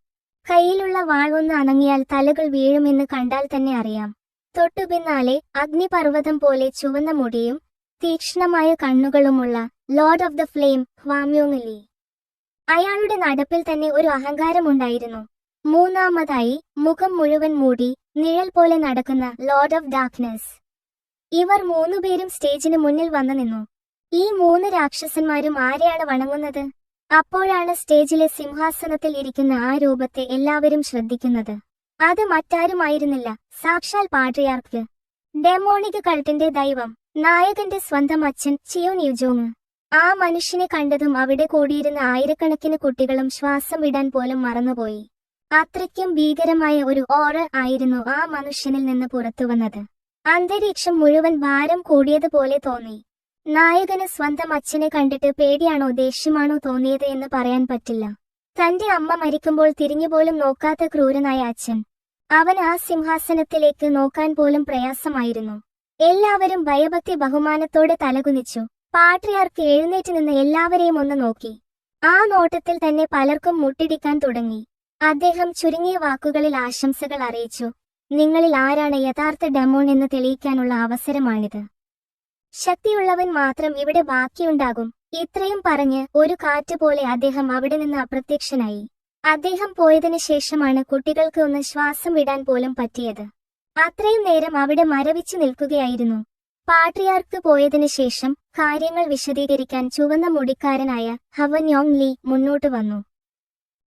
കയ്യിലുള്ള വാൾ ഒന്ന് അനങ്ങിയാൽ തലകൾ വീഴുമെന്ന് കണ്ടാൽ തന്നെ അറിയാം. തൊട്ടുപിന്നാലെ അഗ്നിപർവ്വതം പോലെ ചുവന്ന മുടിയും തീക്ഷ്ണമായ കണ്ണുകളുമുള്ള lord of the flame Hwamyong Lee. അയാളുടെ നടപ്പിൽ തന്നെ ഒരു അഹങ്കാരമുണ്ടായിരുന്നു. മൂന്നാമതായി മുഖം മുഴുവൻ മൂടി നിഴൽ പോലെ നടക്കുന്ന ലോർഡ് ഓഫ് ഡാർക്ക്നെസ്. ഇവർ 3 പേരും സ്റ്റേജിന് മുന്നിൽ വന്നു നിന്നു. ഈ 3 രാക്ഷസന്മാരും ആരെയാണ് വണങ്ങുന്നത്? അപ്പോഴാണ് സ്റ്റേജിലെ സിംഹാസനത്തിൽ ഇരിക്കുന്ന ആ രൂപത്തെ എല്ലാവരും ശ്രദ്ധിക്കുന്നത്. അത് മറ്റാരുമായിരുന്നില്ല, സാക്ഷാൽ പാട്രിയാർക്ക്, ഡെമോണിക് കൾട്ടിന്റെ ദൈവം, നായകന്റെ സ്വന്തം അച്ഛൻ ചിയോൻ യുജോങ്. ആ മനുഷ്യനെ കണ്ടതും അവിടെ കൂടിയിരുന്ന ആയിരക്കണക്കിന് കുട്ടികളും ശ്വാസം വിടാൻ പോലും മറന്നുപോയി. അത്രയ്ക്കും ഭീകരമായ ഒരു ഓറ ആയിരുന്നു ആ മനുഷ്യനിൽ നിന്ന് പുറത്തുവന്നത്. അന്തരീക്ഷം മുഴുവൻ ഭാരം കൂടിയതുപോലെ തോന്നി. നായകന് സ്വന്തം അച്ഛനെ കണ്ടിട്ട് പേടിയാണോ ദേഷ്യമാണോ തോന്നിയത് എന്ന് പറയാൻ പറ്റില്ല. തന്റെ അമ്മ മരിക്കുമ്പോൾ തിരിഞ്ഞുപോലും നോക്കാത്ത ക്രൂരനായ അച്ഛൻ. അവൻ ആ സിംഹാസനത്തിലേക്ക് നോക്കാൻ പോലും പ്രയാസമായിരുന്നു. എല്ലാവരും ഭയഭക്തി ബഹുമാനത്തോടെ തലകുനിച്ചു. പാട്രിയാർക്ക് എഴുന്നേറ്റ് നിന്ന് എല്ലാവരെയും ഒന്ന് നോക്കി. ആ നോട്ടത്തിൽ തന്നെ പലർക്കും മുട്ടിടിക്കാൻ തുടങ്ങി. അദ്ദേഹം ചുരുങ്ങിയ വാക്കുകളിൽ ആശംസകൾ അറിയിച്ചു. നിങ്ങളിൽ ആരാണ് യഥാർത്ഥ ഡെമോൺ എന്ന് തെളിയിക്കാനുള്ള അവസരമാണിത്. ശക്തിയുള്ളവൻ മാത്രം ഇവിടെ ബാക്കിയുണ്ടാകും. ഇത്രയും പറഞ്ഞ് ഒരു കാറ്റ് പോലെ അദ്ദേഹം അവിടെ നിന്ന് അപ്രത്യക്ഷനായി. അദ്ദേഹം പോയതിനു ശേഷമാണ് കുട്ടികൾക്ക് ഒന്ന് ശ്വാസം വിടാൻ പോലും പറ്റിയത്. അത്രയും നേരം അവിടെ മരവിച്ചു നിൽക്കുകയായിരുന്നു. പാട്രിയാർക്ക് പോയതിനു ശേഷം കാര്യങ്ങൾ വിശദീകരിക്കാൻ ചുവന്ന മുടിക്കാരനായ ഹവന്യോങ് ലീ മുന്നോട്ട് വന്നു.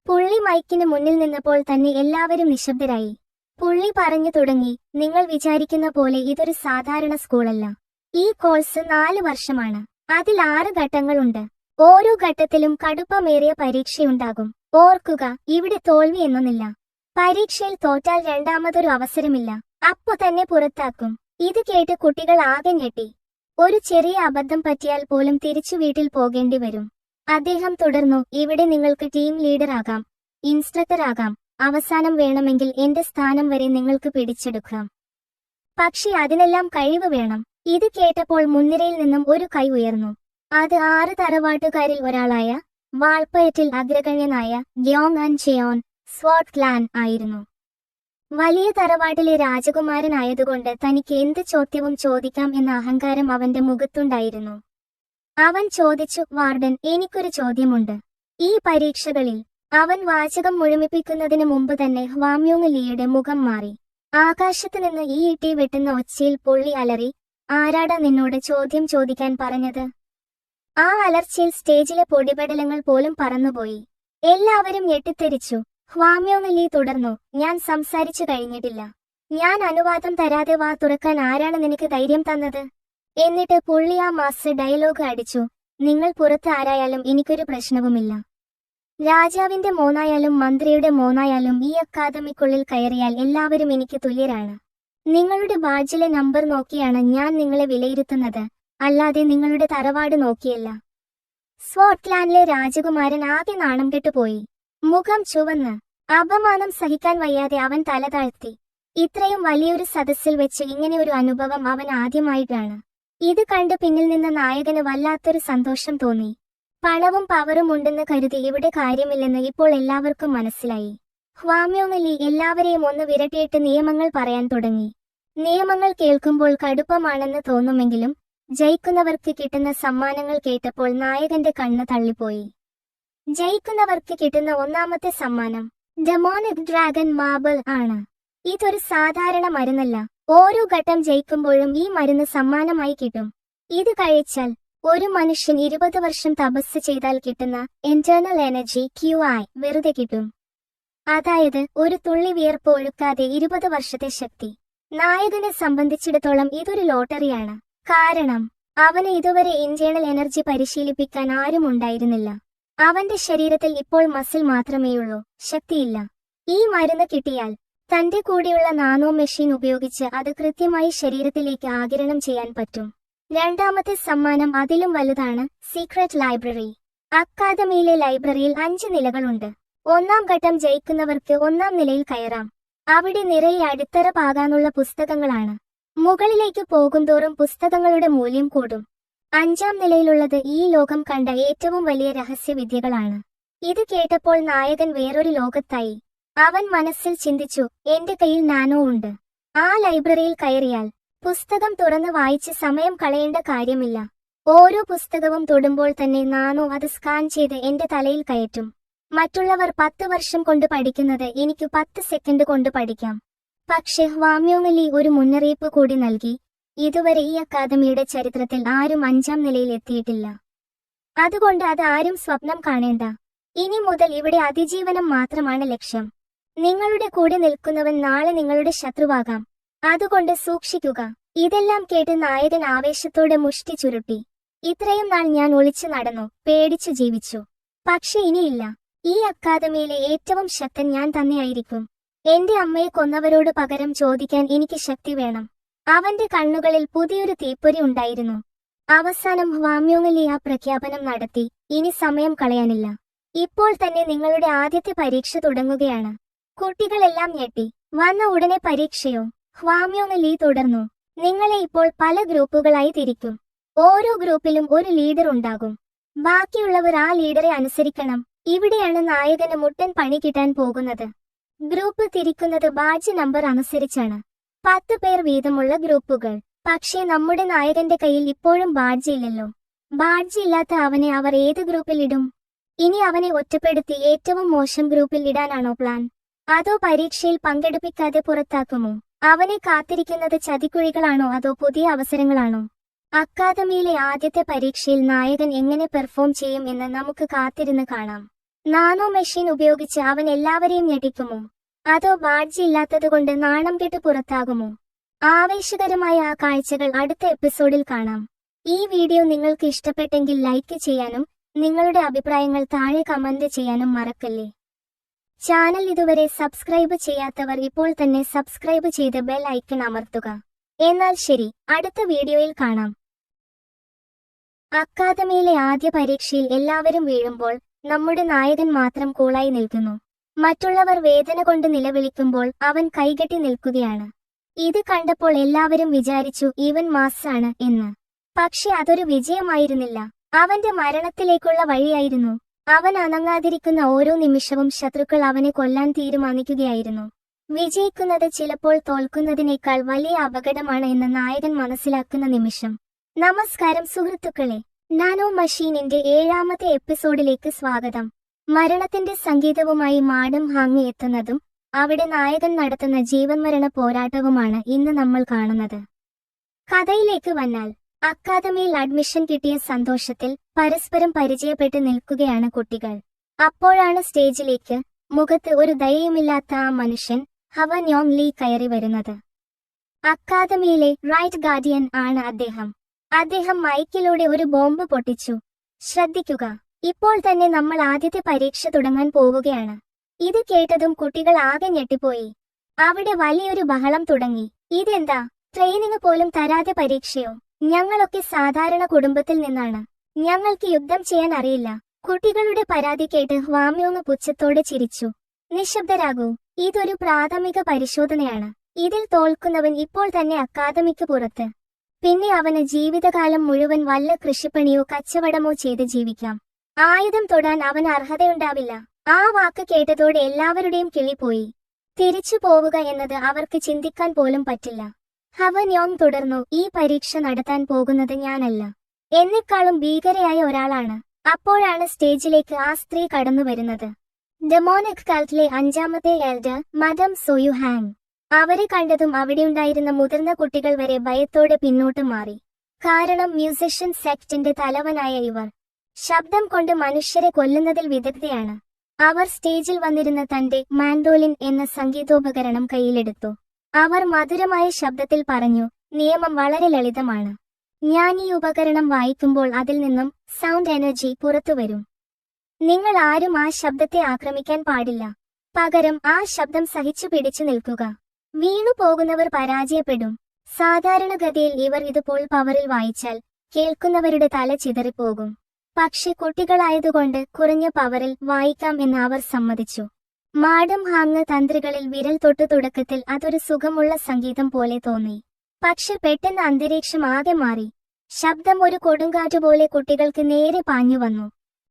പുള്ളി മൈക്കിന് മുന്നിൽ നിന്നപ്പോൾ തന്നെ എല്ലാവരും നിശബ്ദരായി. പുള്ളി പറഞ്ഞു തുടങ്ങി, നിങ്ങൾ വിചാരിക്കുന്ന പോലെ ഇതൊരു സാധാരണ സ്കൂളല്ല. ഈ കോഴ്സ് 4 വർഷമാണ്. അതിൽ 6 ഘട്ടങ്ങളുണ്ട്. ഓരോ ഘട്ടത്തിലും കടുപ്പമേറിയ പരീക്ഷയുണ്ടാകും. ഓർക്കുക, ഇവിടെ തോൽവി എന്നൊന്നില്ല. പരീക്ഷയിൽ തോറ്റാൽ രണ്ടാമതൊരു അവസരമില്ല, അപ്പോ തന്നെ പുറത്താക്കും. ഇത് കേട്ട് കുട്ടികൾ ആകെ ഞെട്ടി. ഒരു ചെറിയ അബദ്ധം പറ്റിയാൽ പോലും തിരിച്ചു വീട്ടിൽ പോകേണ്ടി വരും. അദ്ദേഹം തുടർന്നു, ഇവിടെ നിങ്ങൾക്ക് ടീം ലീഡർ ആകാം, ഇൻസ്ട്രക്ടർ ആകാം, അവസാനം വേണമെങ്കിൽ എന്റെ സ്ഥാനം വരെ നിങ്ങൾക്ക് പിടിച്ചെടുക്കാം. പക്ഷേ അതിനെല്ലാം കഴിവ് വേണം. ഇത് കേട്ടപ്പോൾ മുൻനിരയിൽ നിന്നും ഒരു കൈ ഉയർന്നു. അത് 6 തറവാട്ടുകാരിൽ ഒരാളായ വാൾപ്പയറ്റിൽ അഗ്രഗണ്യനായ ഗ്യോങ് അൻ ചെയോൺ സ്വോർഡ് ക്ലാൻ ആയിരുന്നു. വലിയ തറവാട്ടിലെ രാജകുമാരനായതുകൊണ്ട് തനിക്ക് എന്ത് ചോദ്യവും ചോദിക്കാം എന്ന അഹങ്കാരം അവന്റെ മുഖത്തുണ്ടായിരുന്നു. അവൻ ചോദിച്ചു, വാർഡൻ, എനിക്കൊരു ചോദ്യമുണ്ട്. ഈ പരീക്ഷകളിൽ അവൻ വാചകം മുഴുമിപ്പിക്കുന്നതിന് മുമ്പ് തന്നെ ഹ്വാമ്യൂങ് ലീയുടെ മുഖം മാറി. ആകാശത്ത് നിന്ന് ഈ ഇട്ടി വെട്ടുന്ന ഒച്ചയിൽ പൊള്ളി അലറി, ആരാടാ നിന്നോട് ചോദ്യം ചോദിക്കാൻ പറഞ്ഞത്? ആ അലർച്ചയിൽ സ്റ്റേജിലെ പൊടിപടലങ്ങൾ പോലും പറന്നുപോയി. എല്ലാവരും ഞെട്ടിത്തെറിച്ചു. ഹ്വാമ്യൂങ് ലീ തുടർന്നു, ഞാൻ സംസാരിച്ചു കഴിഞ്ഞിട്ടില്ല. ഞാൻ അനുവാദം തരാതെ വാ തുറക്കാൻ ആരാണ് നിനക്ക് ധൈര്യം തന്നത്? എന്നിട്ട് പുള്ളി ആ മാസ്റ്റർ ഡയലോഗ് അടിച്ചു, നിങ്ങൾ പുറത്ത് ആരായാലും എനിക്കൊരു പ്രശ്നവുമില്ല. രാജാവിന്റെ മോനായാലും മന്ത്രിയുടെ മോനായാലും ഈ അക്കാദമിക്കുള്ളിൽ കയറിയാൽ എല്ലാവരും എനിക്ക് തുല്യരാണ്. നിങ്ങളുടെ ബാഡ്ജിലെ നമ്പർ നോക്കിയാണ് ഞാൻ നിങ്ങളെ വിലയിരുത്തുന്നത്, അല്ലാതെ നിങ്ങളുടെ തറവാട് നോക്കിയല്ല. സ്കോട്ട്ലാൻഡിലെ രാജകുമാരൻ ആകെ നാണം കെട്ടുപോയി. മുഖം ചുവന്ന് അപമാനം സഹിക്കാൻ വയ്യാതെ അവൻ തല താഴ്ത്തി. ഇത്രയും വലിയൊരു സദസ്സിൽ വെച്ച് ഇങ്ങനെ ഒരു അനുഭവം അവൻ ആദ്യമായിട്ടാണ്. ഇത് കണ്ട് പിന്നിൽ നിന്ന നായകന് വല്ലാത്തൊരു സന്തോഷം തോന്നി. പണവും പവറും ഉണ്ടെന്ന് കരുതി ഇവിടെ കാര്യമില്ലെന്ന് ഇപ്പോൾ എല്ലാവർക്കും മനസ്സിലായി. ഹ്വാമ്യൂങ് ലീ എല്ലാവരെയും ഒന്ന് വിരട്ടിയിട്ട് നിയമങ്ങൾ പറയാൻ തുടങ്ങി. നിയമങ്ങൾ കേൾക്കുമ്പോൾ കടുപ്പമാണെന്ന് തോന്നുമെങ്കിലും ജയിക്കുന്നവർക്ക് കിട്ടുന്ന സമ്മാനങ്ങൾ കേട്ടപ്പോൾ നായകന്റെ കണ്ണ് തള്ളിപ്പോയി. ജയിക്കുന്നവർക്ക് കിട്ടുന്ന ഒന്നാമത്തെ സമ്മാനം ഡെമോണിക് ഡ്രാഗൺ മാർബിൾ ആണ്. ഇതൊരു സാധാരണ മരുന്നല്ല. ഓരോ ഘട്ടം ജയിക്കുമ്പോഴും ഈ മരുന്ന് സമ്മാനമായി കിട്ടും. ഇത് കഴിച്ചാൽ ഒരു മനുഷ്യൻ 20 വർഷം തപസ് ചെയ്താൽ കിട്ടുന്ന ഇന്റേണൽ എനർജി QI വെറുതെ കിട്ടും. അതായത് ഒരു തുള്ളി വിയർപ്പ് ഒഴുക്കാതെ 20 വർഷത്തെ ശക്തി. നായകനെ സംബന്ധിച്ചിടത്തോളം ഇതൊരു ലോട്ടറിയാണ്. കാരണം അവന് ഇതുവരെ ഇന്റേണൽ എനർജി പരിശീലിപ്പിക്കാൻ ആരും ഉണ്ടായിരുന്നില്ല. അവന്റെ ശരീരത്തിൽ ഇപ്പോൾ മസിൽ മാത്രമേയുള്ളൂ, ശക്തിയില്ല. ഈ മരുന്ന് കിട്ടിയാൽ തന്റെ കൂടെയുള്ള നാനോ മെഷീൻ ഉപയോഗിച്ച് അത് കൃത്യമായി ശരീരത്തിലേക്ക് ആഗിരണം ചെയ്യാൻ പറ്റും. രണ്ടാമത്തെ സമ്മാനം അതിലും വലുതാണ്, സീക്രട്ട് ലൈബ്രറി. അക്കാദമിയിലെ ലൈബ്രറിയിൽ 5 നിലകളുണ്ട്. ഒന്നാം ഘട്ടം ജയിക്കുന്നവർക്ക് 1-ാം നിലയിൽ കയറാം. അവിടെ നിറയെ അടിത്തറ പാകാനുള്ള പുസ്തകങ്ങളാണ്. മുകളിലേക്ക് പോകുന്തോറും പുസ്തകങ്ങളുടെ മൂല്യം കൂടും. 5-ാം നിലയിലുള്ളത് ഈ ലോകം കണ്ട ഏറ്റവും വലിയ രഹസ്യവിദ്യകളാണ്. ഇത് കേട്ടപ്പോൾ നായകൻ വേറൊരു ലോകത്തായി. അവൻ മനസ്സിൽ ചിന്തിച്ചു, എന്റെ കയ്യിൽ നാനോ ഉണ്ട്. ആ ലൈബ്രറിയിൽ കയറിയാൽ പുസ്തകം തുറന്ന് വായിച്ച് സമയം കളയേണ്ട കാര്യമില്ല. ഓരോ പുസ്തകവും തൊടുമ്പോൾ തന്നെ നാനോ അത് സ്കാൻ ചെയ്ത് എന്റെ തലയിൽ കയറ്റും. മറ്റുള്ളവർ 10 വർഷം കൊണ്ട് പഠിക്കുന്നത് എനിക്ക് 10 സെക്കൻഡ് കൊണ്ട് പഠിക്കാം. പക്ഷെ ഹ്വാമ്യൂങ് ലീ ഒരു മുന്നറിയിപ്പ് കൂടി നൽകി, ഇതുവരെ ഈ അക്കാദമിയുടെ ചരിത്രത്തിൽ ആരും 5-ാം നിലയിൽ എത്തിയിട്ടില്ല. അതുകൊണ്ട് അത് ആരും സ്വപ്നം കാണേണ്ട. ഇനി മുതൽ ഇവിടെ അതിജീവനം മാത്രമാണ് ലക്ഷ്യം. നിങ്ങളുടെ കൂടെ നിൽക്കുന്നവൻ നാളെ നിങ്ങളുടെ ശത്രുവാകാം. അതുകൊണ്ട് സൂക്ഷിക്കുക. ഇതെല്ലാം കേട്ട് നായകൻ ആവേശത്തോടെ മുഷ്ടി ചുരുട്ടി. ഇത്രയും നാൾ ഞാൻ ഒളിച്ചു നടന്നു, പേടിച്ചു ജീവിച്ചു. പക്ഷെ ഇനിയില്ല. ഈ അക്കാദമിയിലെ ഏറ്റവും ശക്തൻ ഞാൻ തന്നെയായിരിക്കും. എന്റെ അമ്മയെ കൊന്നവരോട് പകരം ചോദിക്കാൻ എനിക്ക് ശക്തി വേണം. അവന്റെ കണ്ണുകളിൽ പുതിയൊരു തീപ്പൊരി ഉണ്ടായിരുന്നു. അവസാനം ഹ്വാമ്യൂങ് ലീ ആ പ്രഖ്യാപനം നടത്തി, ഇനി സമയം കളയാനില്ല. ഇപ്പോൾ തന്നെ നിങ്ങളുടെ ആദ്യത്തെ പരീക്ഷ തുടങ്ങുകയാണ്. കുട്ടികളെല്ലാം ഞെട്ടി. വന്ന ഉടനെ പരീക്ഷയോ? ഹ്വാമ്യൂങ് ലീ തുടർന്നു, നിങ്ങളെ ഇപ്പോൾ പല ഗ്രൂപ്പുകളായി തിരിക്കും. ഓരോ ഗ്രൂപ്പിലും ഒരു ലീഡർ ഉണ്ടാകും. ബാക്കിയുള്ളവർ ആ ലീഡറെ അനുസരിക്കണം. ഇവിടെയാണ് നായകന് മുട്ടൻ പണി കിട്ടാൻ പോകുന്നത്. ഗ്രൂപ്പ് തിരിക്കുന്നത് ബാഡ്ജ് നമ്പർ അനുസരിച്ചാണ്. 10 പേർ വീതമുള്ള ഗ്രൂപ്പുകൾ. പക്ഷേ നമ്മുടെ നായകന്റെ കയ്യിൽ ഇപ്പോഴും ബാഡ്ജ് ഇല്ലല്ലോ. ബാഡ്ജ് ഇല്ലാത്ത അവനെ അവർ ഏത് ഗ്രൂപ്പിൽ ഇടും? ഇനി അവനെ ഒറ്റപ്പെടുത്തി ഏറ്റവും മോശം ഗ്രൂപ്പിൽ ഇടാനാണോ പ്ലാൻ? അതോ പരീക്ഷയിൽ പങ്കെടുപ്പിക്കാതെ പുറത്താക്കുമോ? അവനെ കാത്തിരിക്കുന്നത് ചതിക്കുഴികളാണോ അതോ പുതിയ അവസരങ്ങളാണോ? അക്കാദമിയിലെ ആദ്യത്തെ പരീക്ഷയിൽ നായകൻ എങ്ങനെ പെർഫോം ചെയ്യും എന്ന് നമുക്ക് കാത്തിരുന്ന് കാണാം. നാനോ മെഷീൻ ഉപയോഗിച്ച് അവൻ എല്ലാവരെയും ഞെട്ടിക്കുമോ? അതോ ബാഡ്ജ് ഇല്ലാത്തതുകൊണ്ട് നാണം കെട്ട് പുറത്താകുമോ? ആവേശകരമായ ആ കാഴ്ചകൾ അടുത്ത എപ്പിസോഡിൽ കാണാം. ഈ വീഡിയോ നിങ്ങൾക്ക് ഇഷ്ടപ്പെട്ടെങ്കിൽ ലൈക്ക് ചെയ്യാനും നിങ്ങളുടെ അഭിപ്രായങ്ങൾ താഴെ കമന്റ് ചെയ്യാനും മറക്കല്ലേ. ചാനൽ ഇതുവരെ സബ്സ്ക്രൈബ് ചെയ്യാത്തവർ ഇപ്പോൾ തന്നെ സബ്സ്ക്രൈബ് ചെയ്ത് ബെൽ ഐക്കൺ അമർത്തുക. എന്നാൽ ശരി, അടുത്ത വീഡിയോയിൽ കാണാം. അക്കാദമിയിലെ ആദ്യ പരീക്ഷയിൽ എല്ലാവരും വീഴുമ്പോൾ നമ്മുടെ നായകൻ മാത്രം കൂളായി നിൽക്കുന്നു. മറ്റുള്ളവർ വേദന കൊണ്ട് നിലവിളിക്കുമ്പോൾ അവൻ കൈകെട്ടി നിൽക്കുകയാണ്. ഇത് കണ്ടപ്പോൾ എല്ലാവരും വിചാരിച്ചു ഇവൻ മാസാണ് എന്ന്. പക്ഷെ അതൊരു വിജയമായിരുന്നില്ല, അവന്റെ മരണത്തിലേക്കുള്ള വഴിയായിരുന്നു. അവൻ അനങ്ങാതിരിക്കുന്ന ഓരോ നിമിഷവും ശത്രുക്കൾ അവനെ കൊല്ലാൻ തീരുമാനിക്കുകയായിരുന്നു. വിജയിക്കുന്നത് ചിലപ്പോൾ തോൽക്കുന്നതിനേക്കാൾ വലിയ അപകടമാണ് എന്ന് നായകൻ മനസ്സിലാക്കുന്ന നിമിഷം. നമസ്കാരം സുഹൃത്തുക്കളെ, നാനോ മെഷീനിന്റെ 7ാമത്തെ എപ്പിസോഡിലേക്ക് സ്വാഗതം. മരണത്തിന്റെ സംഗീതവുമായി മാഡം ഹാങ് എത്തുന്നതും അവിടെ നായകൻ നടത്തുന്ന ജീവൻമരണ പോരാട്ടവുമാണ് ഇന്ന് നമ്മൾ കാണുന്നത്. കഥയിലേക്ക് വന്നാൽ, അക്കാദമിയിൽ അഡ്മിഷൻ കിട്ടിയ സന്തോഷത്തിൽ പരസ്പരം പരിചയപ്പെട്ട് നിൽക്കുകയാണ് കുട്ടികൾ. അപ്പോഴാണ് സ്റ്റേജിലേക്ക് മുഖത്ത് ഒരു ദയയുമില്ലാത്ത ആ മനുഷ്യൻ ഹവൻ യോങ് ലീ കയറി വരുന്നത്. അക്കാദമിയിലെ റൈറ്റ് ഗാർഡിയൻ ആണ് അദ്ദേഹം. അദ്ദേഹം മൈക്കിലൂടെ ഒരു ബോംബ് പൊട്ടിച്ചു. ശ്രദ്ധിക്കുക, ഇപ്പോൾ തന്നെ നമ്മൾ ആദ്യത്തെ പരീക്ഷ തുടങ്ങാൻ പോവുകയാണ്. ഇത് കേട്ടതും കുട്ടികൾ ആകെ ഞെട്ടിപ്പോയി. അവിടെ വലിയൊരു ബഹളം തുടങ്ങി. ഇതെന്താ, ട്രെയിനിങ് പോലും തരാതെ പരീക്ഷയോ? ഞങ്ങളൊക്കെ സാധാരണ കുടുംബത്തിൽ നിന്നാണ്, ഞങ്ങൾക്ക് യുദ്ധം ചെയ്യാൻ അറിയില്ല. കുട്ടികളുടെ പരാതി കേട്ട് ഹ്വാമ്യോങ് പുച്ഛത്തോടെ ചിരിച്ചു. നിശബ്ദരാകൂ, ഇതൊരു പ്രാഥമിക പരിശോധനയാണ്. ഇതിൽ തോൽക്കുന്നവൻ ഇപ്പോൾ തന്നെ അക്കാദമിക്ക് പുറത്ത്. പിന്നെ അവന് ജീവിതകാലം മുഴുവൻ വല്ല കൃഷിപ്പണിയോ കച്ചവടമോ ചെയ്ത് ജീവിക്കാം. ആയുധം തൊടാൻ അവന് അർഹതയുണ്ടാവില്ല. ആ വാക്ക് കേട്ടതോടെ എല്ലാവരുടെയും കിളിപോയി. തിരിച്ചു പോവുക എന്നത് അവർക്ക് ചിന്തിക്കാൻ പോലും പറ്റില്ല. ഹവൻ യോങ് തുടർന്നു, ഈ പരീക്ഷ നടത്താൻ പോകുന്നത് ഞാനല്ല, എന്നെക്കാളും ഭീകരയായ ഒരാളാണ്. അപ്പോഴാണ് സ്റ്റേജിലേക്ക് ആ സ്ത്രീ കടന്നു വരുന്നത്. ഡെമോണിക് കാൽറ്റിലെ 5ാമത്തെ എൽഡർ മദം സോയു ഹാങ്. അവരെ കണ്ടതും അവിടെയുണ്ടായിരുന്ന മുതിർന്ന കുട്ടികൾ വരെ ഭയത്തോടെ പിന്നോട്ട് മാറി. കാരണം മ്യൂസിഷ്യൻ സെക്റ്റിന്റെ തലവനായ ഇവർ ശബ്ദം കൊണ്ട് മനുഷ്യരെ കൊല്ലുന്നതിൽ വിദഗ്ധയാണ്. അവർ സ്റ്റേജിൽ വന്നിരുന്ന തന്റെ മാൻഡോലിൻ എന്ന സംഗീതോപകരണം കയ്യിലെടുത്തു. അവർ മധുരമായ ശബ്ദത്തിൽ പറഞ്ഞു, നിയമം വളരെ ലളിതമാണ്. ഞാൻ ഈ ഉപകരണം വായിക്കുമ്പോൾ അതിൽ നിന്നും സൗണ്ട് എനർജി പുറത്തുവരും. നിങ്ങൾ ആരും ആ ശബ്ദത്തെ ആക്രമിക്കാൻ പാടില്ല. പകരം ആ ശബ്ദം സഹിച്ചു പിടിച്ചു നിൽക്കുക. വീണു പോകുന്നവർ പരാജയപ്പെടും. സാധാരണഗതിയിൽ ഇവർ ഇത് ഫുൾ പവറിൽ വായിച്ചാൽ കേൾക്കുന്നവരുടെ തല ചിതറിപ്പോകും. പക്ഷെ കുട്ടികളായതുകൊണ്ട് കുറഞ്ഞ പവറിൽ വായിക്കാം എന്ന് അവർ സമ്മതിച്ചു. മാഡം ഹാങ് തന്ത്രികളിൽ വിരൽ തൊട്ടു. തുടക്കത്തിൽ അതൊരു സുഖമുള്ള സംഗീതം പോലെ തോന്നി. പക്ഷെ പെട്ടെന്ന് അന്തരീക്ഷം ആകെ മാറി. ശബ്ദം ഒരു കൊടുങ്കാറ്റുപോലെ കുട്ടികൾക്ക് നേരെ പാഞ്ഞു വന്നു.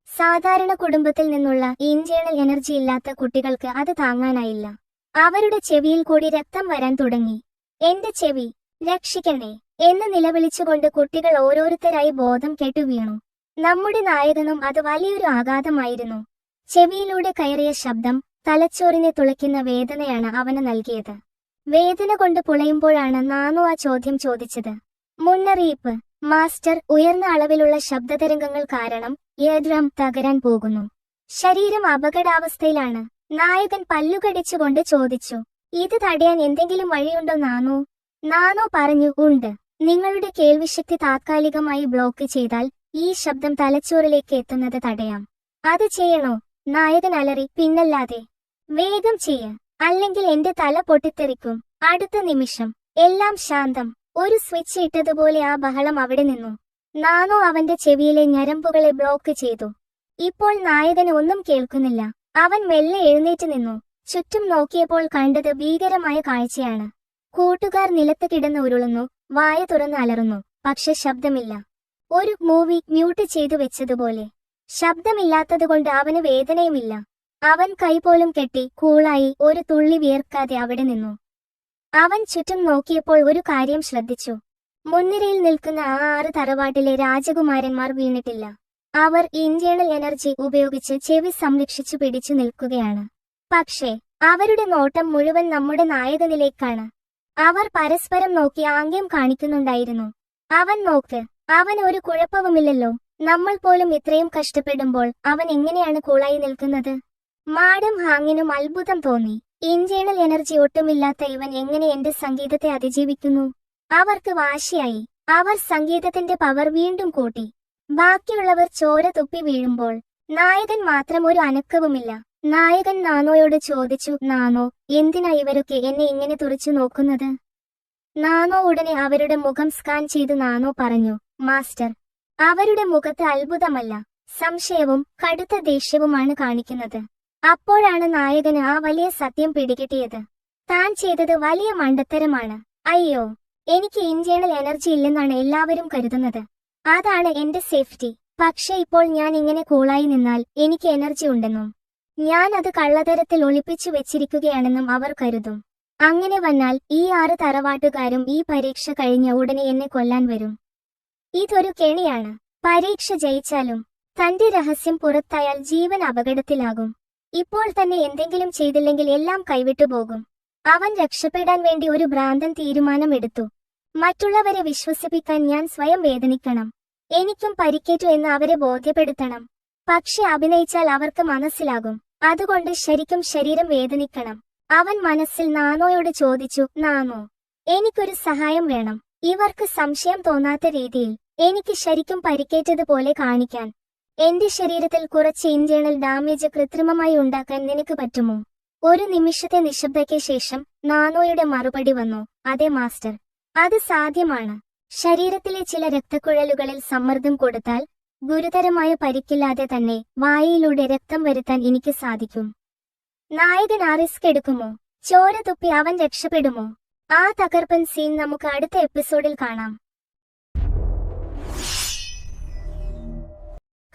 സാധാരണ കുടുംബത്തിൽ നിന്നുള്ള ഇന്റേണൽ എനർജി ഇല്ലാത്ത കുട്ടികൾക്ക് അത് താങ്ങാനായില്ല. അവരുടെ ചെവിയിൽ കൂടി രക്തം വരാൻ തുടങ്ങി. എന്റെ ചെവി രക്ഷിക്കണേ എന്ന് നിലവിളിച്ചുകൊണ്ട് കുട്ടികൾ ഓരോരുത്തരായി ബോധം കെട്ടു വീണു. നമ്മുടെ നായകനും അത് വലിയൊരു ആഘാതമായിരുന്നു. ചെവിയിലൂടെ കയറിയ ശബ്ദം തലച്ചോറിനെ തുളയ്ക്കുന്ന വേദനയാണ് അവന് നൽകിയത്. വേദന കൊണ്ട് പുളയുമ്പോഴാണ് നാനു ആ ചോദ്യം ചോദിച്ചത്. മുന്നറിയിപ്പ് മാസ്റ്റർ, ഉയർന്ന അളവിലുള്ള ശബ്ദതരംഗങ്ങൾ കാരണം ഇയർഡ്രം തകരാൻ പോകുന്നു. ശരീരം അപകടാവസ്ഥയിലാണ്. നായകൻ പല്ലുകടിച്ചുകൊണ്ട് ചോദിച്ചു. ഇത് തടയാൻ എന്തെങ്കിലും വഴിയുണ്ടോ നാനു? നാനു പറഞ്ഞു, ഉണ്ട്. നിങ്ങളുടെ കേൾവിശക്തി താത്കാലികമായി ബ്ലോക്ക് ചെയ്താൽ ഈ ശബ്ദം തലച്ചോറിലേക്ക് എത്തുന്നത് തടയാം. അത് ചെയ്യണോ? നായകൻ അലറി. പിന്നല്ലാതെ. വേഗം ചെയ്യ, അല്ലെങ്കിൽ എന്റെ തല പൊട്ടിത്തെറിക്കും. അടുത്ത നിമിഷം എല്ലാം ശാന്തം. ഒരു സ്വിച്ച് ഇട്ടതുപോലെ ആ ബഹളം അവിടെ നിന്നു. നാനു അവന്റെ ചെവിയിലെ ഞരമ്പുകളെ ബ്ലോക്ക് ചെയ്തു. ഇപ്പോൾ നായകന് ഒന്നും കേൾക്കുന്നില്ല. അവൻ മെല്ലെ എഴുന്നേറ്റ് നിന്നു. ചുറ്റും നോക്കിയപ്പോൾ കണ്ടത് ഭീകരമായ കാഴ്ചയാണ്. കൂട്ടുകാർ നിലത്ത് കിടന്ന് ഉരുളുന്നു, വായ തുറന്ന് അലറുന്നു. പക്ഷെ ശബ്ദമില്ല. ഒരു മൂവി മ്യൂട്ട് ചെയ്തു വെച്ചതുപോലെ. ശബ്ദമില്ലാത്തതുകൊണ്ട് അവന് വേദനയുമില്ല. അവൻ കൈപോലും കെട്ടി കൂളായി ഒരു തുള്ളി വിയർക്കാതെ അവിടെ നിന്നു. അവൻ ചുറ്റും നോക്കിയപ്പോൾ ഒരു കാര്യം ശ്രദ്ധിച്ചു. മുൻനിരയിൽ നിൽക്കുന്ന ആ 6 തറവാട്ടിലെ രാജകുമാരന്മാർ വീണിട്ടില്ല. അവർ ഇന്റേണൽ എനർജി ഉപയോഗിച്ച് ചെവി സംരക്ഷിച്ചു പിടിച്ചു നിൽക്കുകയാണ്. പക്ഷേ അവരുടെ നോട്ടം മുഴുവൻ നമ്മുടെ നായകനിലേക്കാണ്. അവർ പരസ്പരം നോക്കി ആംഗ്യം കാണിക്കുന്നുണ്ടായിരുന്നു. അവൻ നോക്ക്, അവൻ ഒരു കുഴപ്പവുമില്ലല്ലോ. നമ്മൾ പോലും ഇത്രയും കഷ്ടപ്പെടുമ്പോൾ അവൻ എങ്ങനെയാണ് കൂളായി നിൽക്കുന്നത്? മാഡം ഹാങ്ങിനും അത്ഭുതം തോന്നി. ഇന്റേണൽ എനർജി ഒട്ടുമില്ലാത്ത ഇവൻ എങ്ങനെ എന്റെ സംഗീതത്തെ അതിജീവിക്കുന്നു? അവർക്ക് വാശിയായി. അവർ സംഗീതത്തിന്റെ പവർ വീണ്ടും കൂട്ടി. ബാക്കിയുള്ളവർ ചോര തുപ്പി വീഴുമ്പോൾ നായകൻ മാത്രം ഒരു അനക്കവുമില്ല. നായകൻ നാനോയോട് ചോദിച്ചു, നാനോ, എന്തിനാ ഇവരൊക്കെ എന്നെ ഇങ്ങനെ തുറിച്ചു നോക്കുന്നത്? നാനോ ഉടനെ അവരുടെ മുഖം സ്കാൻ ചെയ്ത് നാനോ പറഞ്ഞു, മാസ്റ്റർ, അവരുടെ മുഖത്ത് അത്ഭുതമല്ല, സംശയവും കടുത്ത ദേഷ്യവുമാണ് കാണിക്കുന്നത്. അപ്പോഴാണ് നായകന് ആ വലിയ സത്യം പിടികിട്ടിയത്. താൻ ചെയ്തത് വലിയ മണ്ടത്തരമാണ്. അയ്യോ, എനിക്ക് ഇന്റേണൽ എനർജി ഇല്ലെന്നാണ് എല്ലാവരും കരുതുന്നത്. അതാണ് എന്റെ സേഫ്റ്റി. പക്ഷെ ഇപ്പോൾ ഞാൻ ഇങ്ങനെ കൂളായി നിന്നാൽ എനിക്ക് എനർജി ഉണ്ടെന്നും ഞാൻ അത് കള്ളത്തരത്തിൽ ഒളിപ്പിച്ചു വെച്ചിരിക്കുകയാണെന്നും അവർ കരുതും. അങ്ങനെ വന്നാൽ ഈ 6 തറവാട്ടുകാരും ഈ പരീക്ഷ കഴിഞ്ഞ ഉടനെ എന്നെ കൊല്ലാൻ വരും. ഇതൊരു കെണിയാണ്. പരീക്ഷ ജയിച്ചാലും തന്റെ രഹസ്യം പുറത്തായാൽ ജീവൻ അപകടത്തിലാകും. ഇപ്പോൾ തന്നെ എന്തെങ്കിലും ചെയ്തില്ലെങ്കിൽ എല്ലാം കൈവിട്ടുപോകും. അവൻ രക്ഷപ്പെടാൻ വേണ്ടി ഒരു ഭ്രാന്തൻ തീരുമാനമെടുത്തു. മറ്റുള്ളവരെ വിശ്വസിപ്പിക്കാൻ ഞാൻ സ്വയം വേദനിക്കണം. എനിക്കും പരിക്കേറ്റു എന്ന് അവരെ ബോധ്യപ്പെടുത്തണം. പക്ഷെ അഭിനയിച്ചാൽ അവർക്ക് മനസ്സിലാകും. അതുകൊണ്ട് ശരിക്കും ശരീരം വേദനിക്കണം. അവൻ മനസ്സിൽ നാനോയോട് ചോദിച്ചു, നാനോ, എനിക്കൊരു സഹായം വേണം. ഇവർക്ക് സംശയം തോന്നാത്ത രീതിയിൽ എനിക്ക് ശരിക്കും പരിക്കേറ്റതുപോലെ കാണിക്കാൻ എന്റെ ശരീരത്തിൽ കുറച്ച് ഇന്റേണൽ ഡാമേജ് കൃത്രിമമായി ഉണ്ടാക്കാൻ നിനക്ക് പറ്റുമോ? ഒരു നിമിഷത്തെ നിശബ്ദയ്ക്ക് ശേഷം നാനോയുടെ മറുപടി വന്നു, അതെ മാസ്റ്റർ, അത് സാധ്യമാണ്. ശരീരത്തിലെ ചില രക്തക്കുഴലുകളിൽ സമ്മർദ്ദം കൊടുത്താൽ ഗുരുതരമായ പരിക്കില്ലാതെ തന്നെ വായയിലൂടെ രക്തം വരുത്താൻ എനിക്ക് സാധിക്കും. നായകൻ ആ റിസ്ക് എടുക്കുമോ? ചോര തുപ്പി അവൻ രക്ഷപ്പെടുമോ? ആ തകർപ്പൻ സീൻ നമുക്ക് അടുത്ത എപ്പിസോഡിൽ കാണാം.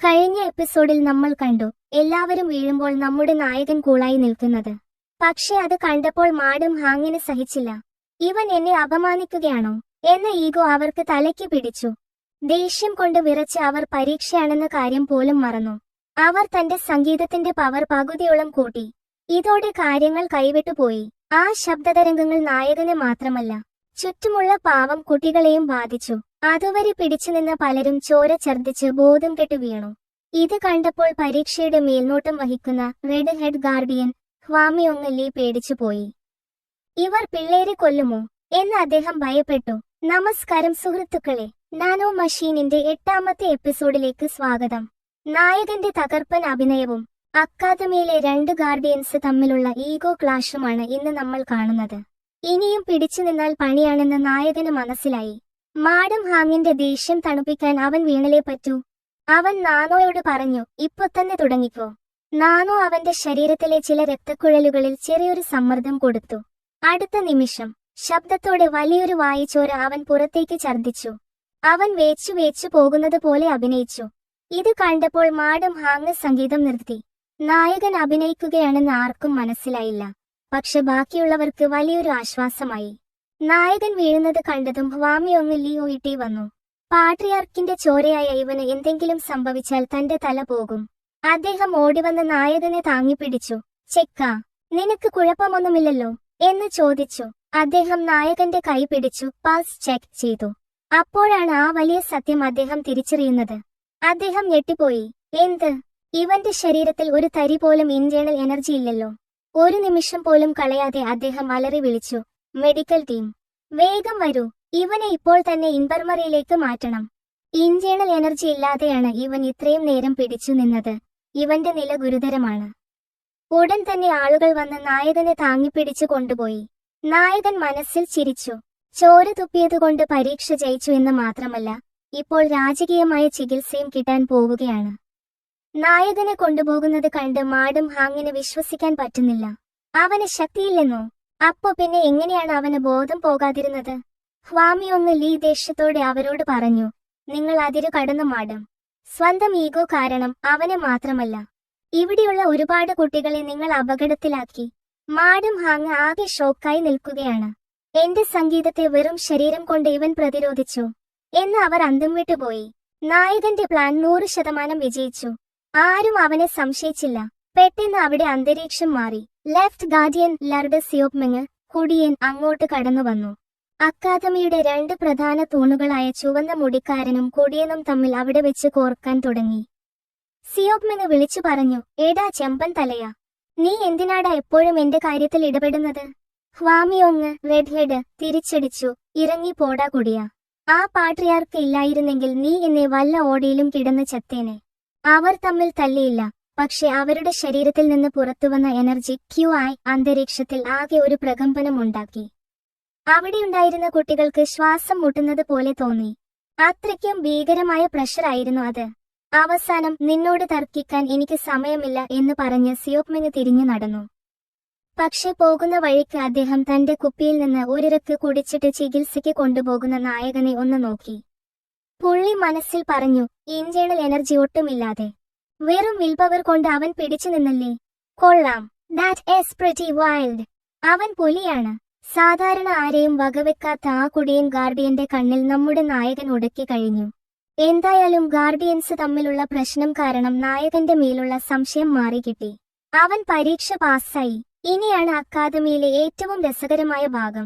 കഴിഞ്ഞ എപ്പിസോഡിൽ നമ്മൾ കണ്ടു എല്ലാവരും വീഴുമ്പോൾ നമ്മുടെ നായകൻ കൂളായി നിൽക്കുന്നത്. പക്ഷെ അത് കണ്ടപ്പോൾ മാഡം ഹാങ്ങിന് സഹിച്ചില്ല. ഇവൻ എന്നെ അപമാനിക്കുകയാണോ എന്ന ഈഗോ അവർക്ക് തലയ്ക്ക് പിടിച്ചു. ദേഷ്യം കൊണ്ട് വിറച്ച് അവർ പരീക്ഷയാണെന്ന കാര്യം പോലും മറന്നു. അവർ തന്റെ സംഗീതത്തിന്റെ പവർ പകുതിയോളം കൂട്ടി. ഇതോടെ കാര്യങ്ങൾ കൈവിട്ടുപോയി. ആ ശബ്ദതരംഗങ്ങൾ നായകനെ മാത്രമല്ല, ചുറ്റുമുള്ള പാവം കുട്ടികളെയും ബാധിച്ചു. അതുവരെ പിടിച്ചുനിന്ന പലരും ചോര ഛർദ്ദിച്ച് ബോധം കെട്ടു വീണു. ഇത് കണ്ടപ്പോൾ പരീക്ഷയുടെ മേൽനോട്ടം വഹിക്കുന്ന റെഡ് ഹെഡ് ഗാർഡിയൻ ഹ്വാമിയോങ് ലീ പേടിച്ചുപോയി. ഇവർ പിള്ളേരെ കൊല്ലുമോ എന്ന് അദ്ദേഹം ഭയപ്പെട്ടു. നമസ്കാരം സുഹൃത്തുക്കളെ, നാനോ മഷീനിന്റെ 8ാമത്തെ എപ്പിസോഡിലേക്ക് സ്വാഗതം. നായകന്റെ തകർപ്പൻ അഭിനയവും അക്കാദമിയിലെ 2 ഗാർഡിയൻസ് തമ്മിലുള്ള ഈഗോ ക്ലാഷുമാണ് ഇന്ന് നമ്മൾ കാണുന്നത്. ഇനിയും പിടിച്ചു നിന്നാൽ പണിയാണെന്ന് നായകന് മനസ്സിലായി. മാഡം ഹാങ്ങിന്റെ ദേഷ്യം തണുപ്പിക്കാൻ അവൻ വീണലേ പറ്റൂ. അവൻ നാനോയോട് പറഞ്ഞു, ഇപ്പൊ തന്നെ തുടങ്ങിക്കോ. നാനോ അവന്റെ ശരീരത്തിലെ ചില രക്തക്കുഴലുകളിൽ ചെറിയൊരു സമ്മർദ്ദം കൊടുത്തു. അടുത്ത നിമിഷം ശബ്ദത്തോടെ വലിയൊരു വായുചോര അവൻ പുറത്തേക്ക് ഛർദ്ദിച്ചു. അവൻ വേച്ചു പോകുന്നത് പോലെ അഭിനയിച്ചു. ഇത് കണ്ടപ്പോൾ മാഡം ഹാങ് സംഗീതം നിർത്തി. നായകൻ അഭിനയിക്കുകയാണെന്ന് ആർക്കും മനസ്സിലായില്ല. പക്ഷെ ബാക്കിയുള്ളവർക്ക് വലിയൊരു ആശ്വാസമായി. നായകൻ വീഴുന്നത് കണ്ടതും ഹ്വാമിയോങ് ലീ ഒയിട്ടി വന്നു. പാട്രിയാർക്കിന്റെ ചോരയായ ഇവന് എന്തെങ്കിലും സംഭവിച്ചാൽ തന്റെ തല പോകും. അദ്ദേഹം ഓടിവന്ന് നായകനെ താങ്ങിപ്പിടിച്ചു. ചെക്കാ, നിനക്ക് കുഴപ്പമൊന്നുമില്ലല്ലോ എന്ന് ചോദിച്ചു. അദ്ദേഹം നായകന്റെ കൈ പിടിച്ചു പൾസ് ചെക്ക് ചെയ്തു. അപ്പോഴാണ് ആ വലിയ സത്യം അദ്ദേഹം തിരിച്ചറിയുന്നത്. അദ്ദേഹം ഞെട്ടിപ്പോയി. എന്ത്? ഇവന്റെ ശരീരത്തിൽ ഒരു തരി പോലും ഇന്റേണൽ എനർജി ഇല്ലല്ലോ. ഒരു നിമിഷം പോലും കളയാതെ അദ്ദേഹം അലറി വിളിച്ചു, മെഡിക്കൽ ടീം, വേഗം വരൂ, ഇവനെ ഇപ്പോൾ തന്നെ ഇൻഫർമറിയിലേക്ക് മാറ്റണം. ഇന്റേണൽ എനർജി ഇല്ലാതെയാണ് ഇവൻ ഇത്രയും നേരം പിടിച്ചു നിന്നത്. ഇവന്റെ നില ഗുരുതരമാണ്. ഉടൻ തന്നെ ആളുകൾ വന്ന് നായകനെ താങ്ങിപ്പിടിച്ചു കൊണ്ടുപോയി. നായകൻ മനസ്സിൽ ചിരിച്ചു. ചോര തുപ്പിയതുകൊണ്ട് പരീക്ഷ ജയിച്ചു എന്ന് മാത്രമല്ല, ഇപ്പോൾ രാജകീയമായ ചികിത്സയും കിട്ടാൻ പോവുകയാണ്. നായകനെ കൊണ്ടുപോകുന്നത് കണ്ട് മാഡം ഹാങ്ങിന് വിശ്വസിക്കാൻ പറ്റുന്നില്ല. അവന് ശക്തിയില്ലെന്നോ? അപ്പോ പിന്നെ എങ്ങനെയാണ് അവന് ബോധം പോകാതിരുന്നത്? ഹ്വാമിയോങ് ലീ ദേഷ്യത്തോടെ അവരോട് പറഞ്ഞു, നിങ്ങൾ അതിരു കടന്നു മാഡം. സ്വന്തം ഈഗോ കാരണം അവനെ മാത്രമല്ല, ഇവിടെയുള്ള ഒരുപാട് കുട്ടികളെ നിങ്ങൾ അപകടത്തിലാക്കി. മാഡം ഹാങ് ആകെ ഷോക്കായി നിൽക്കുകയാണ്. എന്റെ സംഗീതത്തെ വെറും ശരീരം കൊണ്ട് ഇവൻ പ്രതിരോധിച്ചു എന്ന് അവർ അന്തം വിട്ടുപോയി. നായകന്റെ പ്ലാൻ 100% വിജയിച്ചു. ആരും അവനെ സംശയിച്ചില്ല. പെട്ടെന്ന് അവിടെ അന്തരീക്ഷം മാറി. ലെഫ്റ്റ് ഗാർഡിയൻ ലർഡ് സിയോപ്മെങ് കുടിയൻ അങ്ങോട്ട് കടന്നു വന്നു. അക്കാദമിയുടെ 2 പ്രധാന തൂണുകളായ ചുവന്ന മുടിക്കാരനും കുടിയനും തമ്മിൽ അവിടെ വെച്ച് കോർക്കാൻ തുടങ്ങി. സിയോപ്മെങ് വിളിച്ചു പറഞ്ഞു, ഏടാ ചെമ്പൻ തലയാ, നീ എന്തിനാടാ എപ്പോഴും എന്റെ കാര്യത്തിൽ ഇടപെടുന്നത്? ഹ്വാമിയോങ് റെഡ് ഹെഡ് തിരിച്ചടിച്ചു, ഇറങ്ങി പോടാ കുടിയ. ആ പാട്രിയാർക്ക് ഇല്ലായിരുന്നെങ്കിൽ നീ എന്നെ വല്ല ഓടയിലും കിടന്ന് ചത്തേനെ. അവർ തമ്മിൽ തല്ലിയില്ല, പക്ഷെ അവരുടെ ശരീരത്തിൽ നിന്ന് പുറത്തുവന്ന എനർജി ക്യൂആയി അന്തരീക്ഷത്തിൽ ആകെ ഒരു പ്രകമ്പനമുണ്ടാക്കി. അവിടെയുണ്ടായിരുന്ന കുട്ടികൾക്ക് ശ്വാസം മുട്ടുന്നത് പോലെ തോന്നി. അത്രയ്ക്കും ഭീകരമായ പ്രഷറായിരുന്നു അത്. അവസാനം നിന്നോട് തർക്കിക്കാൻ എനിക്ക് സമയമില്ല എന്ന് പറഞ്ഞ് സിയോക്മിങ് തിരിഞ്ഞു നടന്നു. പക്ഷെ പോകുന്ന വഴിക്ക് അദ്ദേഹം തന്റെ കുപ്പിയിൽ നിന്ന് ഒരിറക്ക് കുടിച്ചിട്ട് ചികിത്സയ്ക്ക് കൊണ്ടുപോകുന്ന നായകനെ ഒന്ന് നോക്കി. പുള്ളി മനസ്സിൽ പറഞ്ഞു, ഇന്റേണൽ എനർജി ഒട്ടുമില്ലാതെ വെറും വിൽ പവർ കൊണ്ട് അവൻ പിടിച്ചു നിന്നല്ലേ. കൊള്ളാം, ദാറ്റ് ഈസ് പ്രിറ്റി വൈൽഡ്. അവൻ പുലിയാണ്. സാധാരണ ആരെയും വകവെക്കാത്ത ആ കുടിയൻ ഗാർഡിയന്റെ കണ്ണിൽ നമ്മുടെ നായകൻ ഉടക്കി കഴിഞ്ഞു. എന്തായാലും ഗാർഡിയൻസ് തമ്മിലുള്ള പ്രശ്നം കാരണം നായകന്റെ മേലുള്ള സംശയം മാറിക്കിട്ടി. അവൻ പരീക്ഷ പാസ്സായി. ഇനിയാണ് അക്കാദമിയിലെ ഏറ്റവും രസകരമായ ഭാഗം.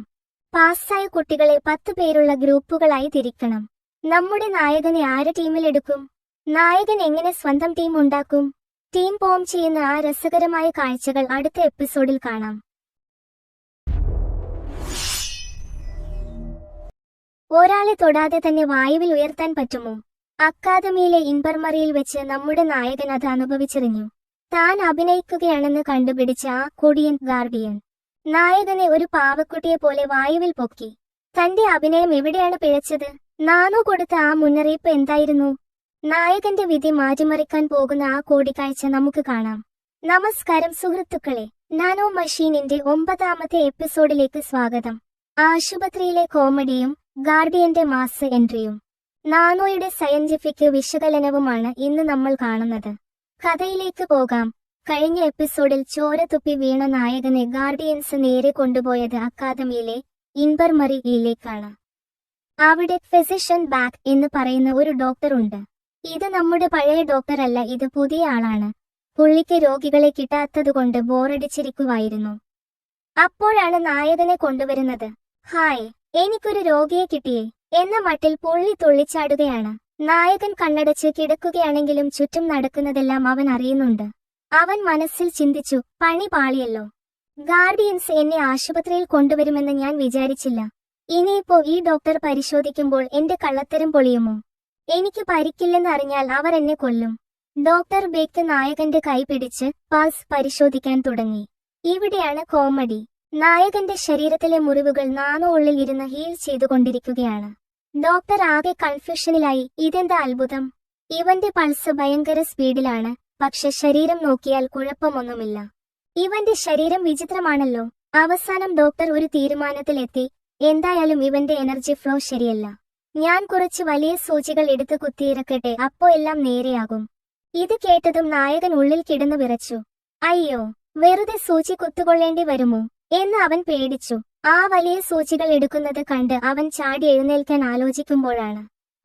പാസ്സായ കുട്ടികളെ 10 പേരുള്ള ഗ്രൂപ്പുകളായി തിരിക്കണം. നമ്മുടെ നായകനെ ആര് ടീമിലെടുക്കും? നായകൻ എങ്ങനെ സ്വന്തം ടീം ഉണ്ടാക്കും? ടീം ഫോം ചെയ്യുന്ന ആ രസകരമായ കാഴ്ചകൾ അടുത്ത എപ്പിസോഡിൽ കാണാം. ഒരാളെ തൊടാതെ തന്നെ വായുവിൽ ഉയർത്താൻ പറ്റുമോ? അക്കാദമിയിലെ ഇൻഫർമറിയിൽ വെച്ച് നമ്മുടെ നായകൻ അത് അനുഭവിച്ചറിഞ്ഞു. താൻ അഭിനയിക്കുകയാണെന്ന് കണ്ടുപിടിച്ച ആ കൊടിയൻ ഗാർഡിയൻ നായകനെ ഒരു പാവക്കുട്ടിയെ പോലെ വായുവിൽ പൊക്കി. തന്റെ അഭിനയം എവിടെയാണ് പിഴച്ചത്? നാനോ കൊടുത്ത ആ മുന്നറിയിപ്പ് എന്തായിരുന്നു? നായകന്റെ വിധി മാറ്റിമറിക്കാൻ പോകുന്ന ആ കൂടിക്കാഴ്ച നമുക്ക് കാണാം. നമസ്കാരം സുഹൃത്തുക്കളെ, നാനോ മെഷീനിന്റെ 9ാമത്തെ എപ്പിസോഡിലേക്ക് സ്വാഗതം. ആശുപത്രിയിലെ കോമഡിയും ഗാർഡിയന്റെ മാസ് എൻട്രിയും നാനോയുടെ സയന്റിഫിക് വിശകലനവുമാണ് ഇന്ന് നമ്മൾ കാണുന്നത്. കഥയിലേക്ക് പോകാം. കഴിഞ്ഞ എപ്പിസോഡിൽ ചോര തുപ്പി വീണ നായകനെ ഗാർഡിയൻസ് നേരെ കൊണ്ടുപോയത് അക്കാദമിയിലെ ഇൻഫർമറിയിലേക്കാണ്. അവിടെ ഫിസിഷ്യൻ ബാക്ക് എന്ന് പറയുന്ന ഒരു ഡോക്ടർ ഉണ്ട്. ഇത് നമ്മുടെ പഴയ ഡോക്ടർ അല്ല, ഇത് പുതിയ ആളാണ്. പുള്ളിക്ക് രോഗികളെ കിട്ടാത്തതുകൊണ്ട് ബോറടിച്ചിരിക്കുവായിരുന്നു. അപ്പോഴാണ് നായകനെ കൊണ്ടുവരുന്നത്. ഹായ്, എനിക്കൊരു രോഗിയെ കിട്ടിയേ എന്ന മട്ടിൽ പുള്ളി തുള്ളിച്ചാടുകയാണ്. നായകൻ കണ്ണടച്ച് കിടക്കുകയാണെങ്കിലും ചുറ്റും നടക്കുന്നതെല്ലാം അവൻ അറിയുന്നുണ്ട്. അവൻ മനസ്സിൽ ചിന്തിച്ചു, പണി പാളിയല്ലോ. ഗാർഡിയൻസ് എന്നെ ആശുപത്രിയിൽ കൊണ്ടുവരുമെന്ന് ഞാൻ വിചാരിച്ചില്ല. ഇനിയിപ്പോ ഈ ഡോക്ടർ പരിശോധിക്കുമ്പോൾ എന്റെ കള്ളത്തരം പൊളിയുമോ? എനിക്ക് പരിക്കില്ലെന്ന് അറിഞ്ഞാൽ അവർ എന്നെ കൊല്ലും. ഡോക്ടർ ബേക്ക് നായകന്റെ കൈ പിടിച്ച് പൾസ് പരിശോധിക്കാൻ തുടങ്ങി. ഇവിടെയാണ് കോമഡി. നായകന്റെ ശരീരത്തിലെ മുറിവുകൾ നാനോ ഉള്ളിൽ ഇരുന്ന് ഹീൽ ചെയ്തുകൊണ്ടിരിക്കുകയാണ്. ഡോക്ടർ ആകെ കൺഫ്യൂഷനിലായി. ഇതെന്താ അത്ഭുതം? ഇവന്റെ പൾസ് ഭയങ്കര സ്പീഡിലാണ്, പക്ഷെ ശരീരം നോക്കിയാൽ കുഴപ്പമൊന്നുമില്ല. ഇവന്റെ ശരീരം വിചിത്രമാണല്ലോ. അവസാനം ഡോക്ടർ ഒരു തീരുമാനത്തിലെത്തി, എന്തായാലും ഇവന്റെ എനർജി ഫ്ലോ ശരിയല്ല. ഞാൻ കുറച്ച് വലിയ സൂചികൾ എടുത്ത് കുത്തിയിറക്കട്ടെ, അപ്പോ എല്ലാം നേരെയാകും. ഇത് കേട്ടതും നായകൻ ഉള്ളിൽ കിടന്നു വിറച്ചു. അയ്യോ, വെറുതെ സൂചി കുത്തുകൊള്ളേണ്ടി വരുമോ എന്ന് അവൻ പേടിച്ചു. ആ വലിയ സൂചികൾ എടുക്കുന്നത് കണ്ട് അവൻ ചാടി എഴുന്നേൽക്കാൻ ആലോചിക്കുമ്പോഴാണ്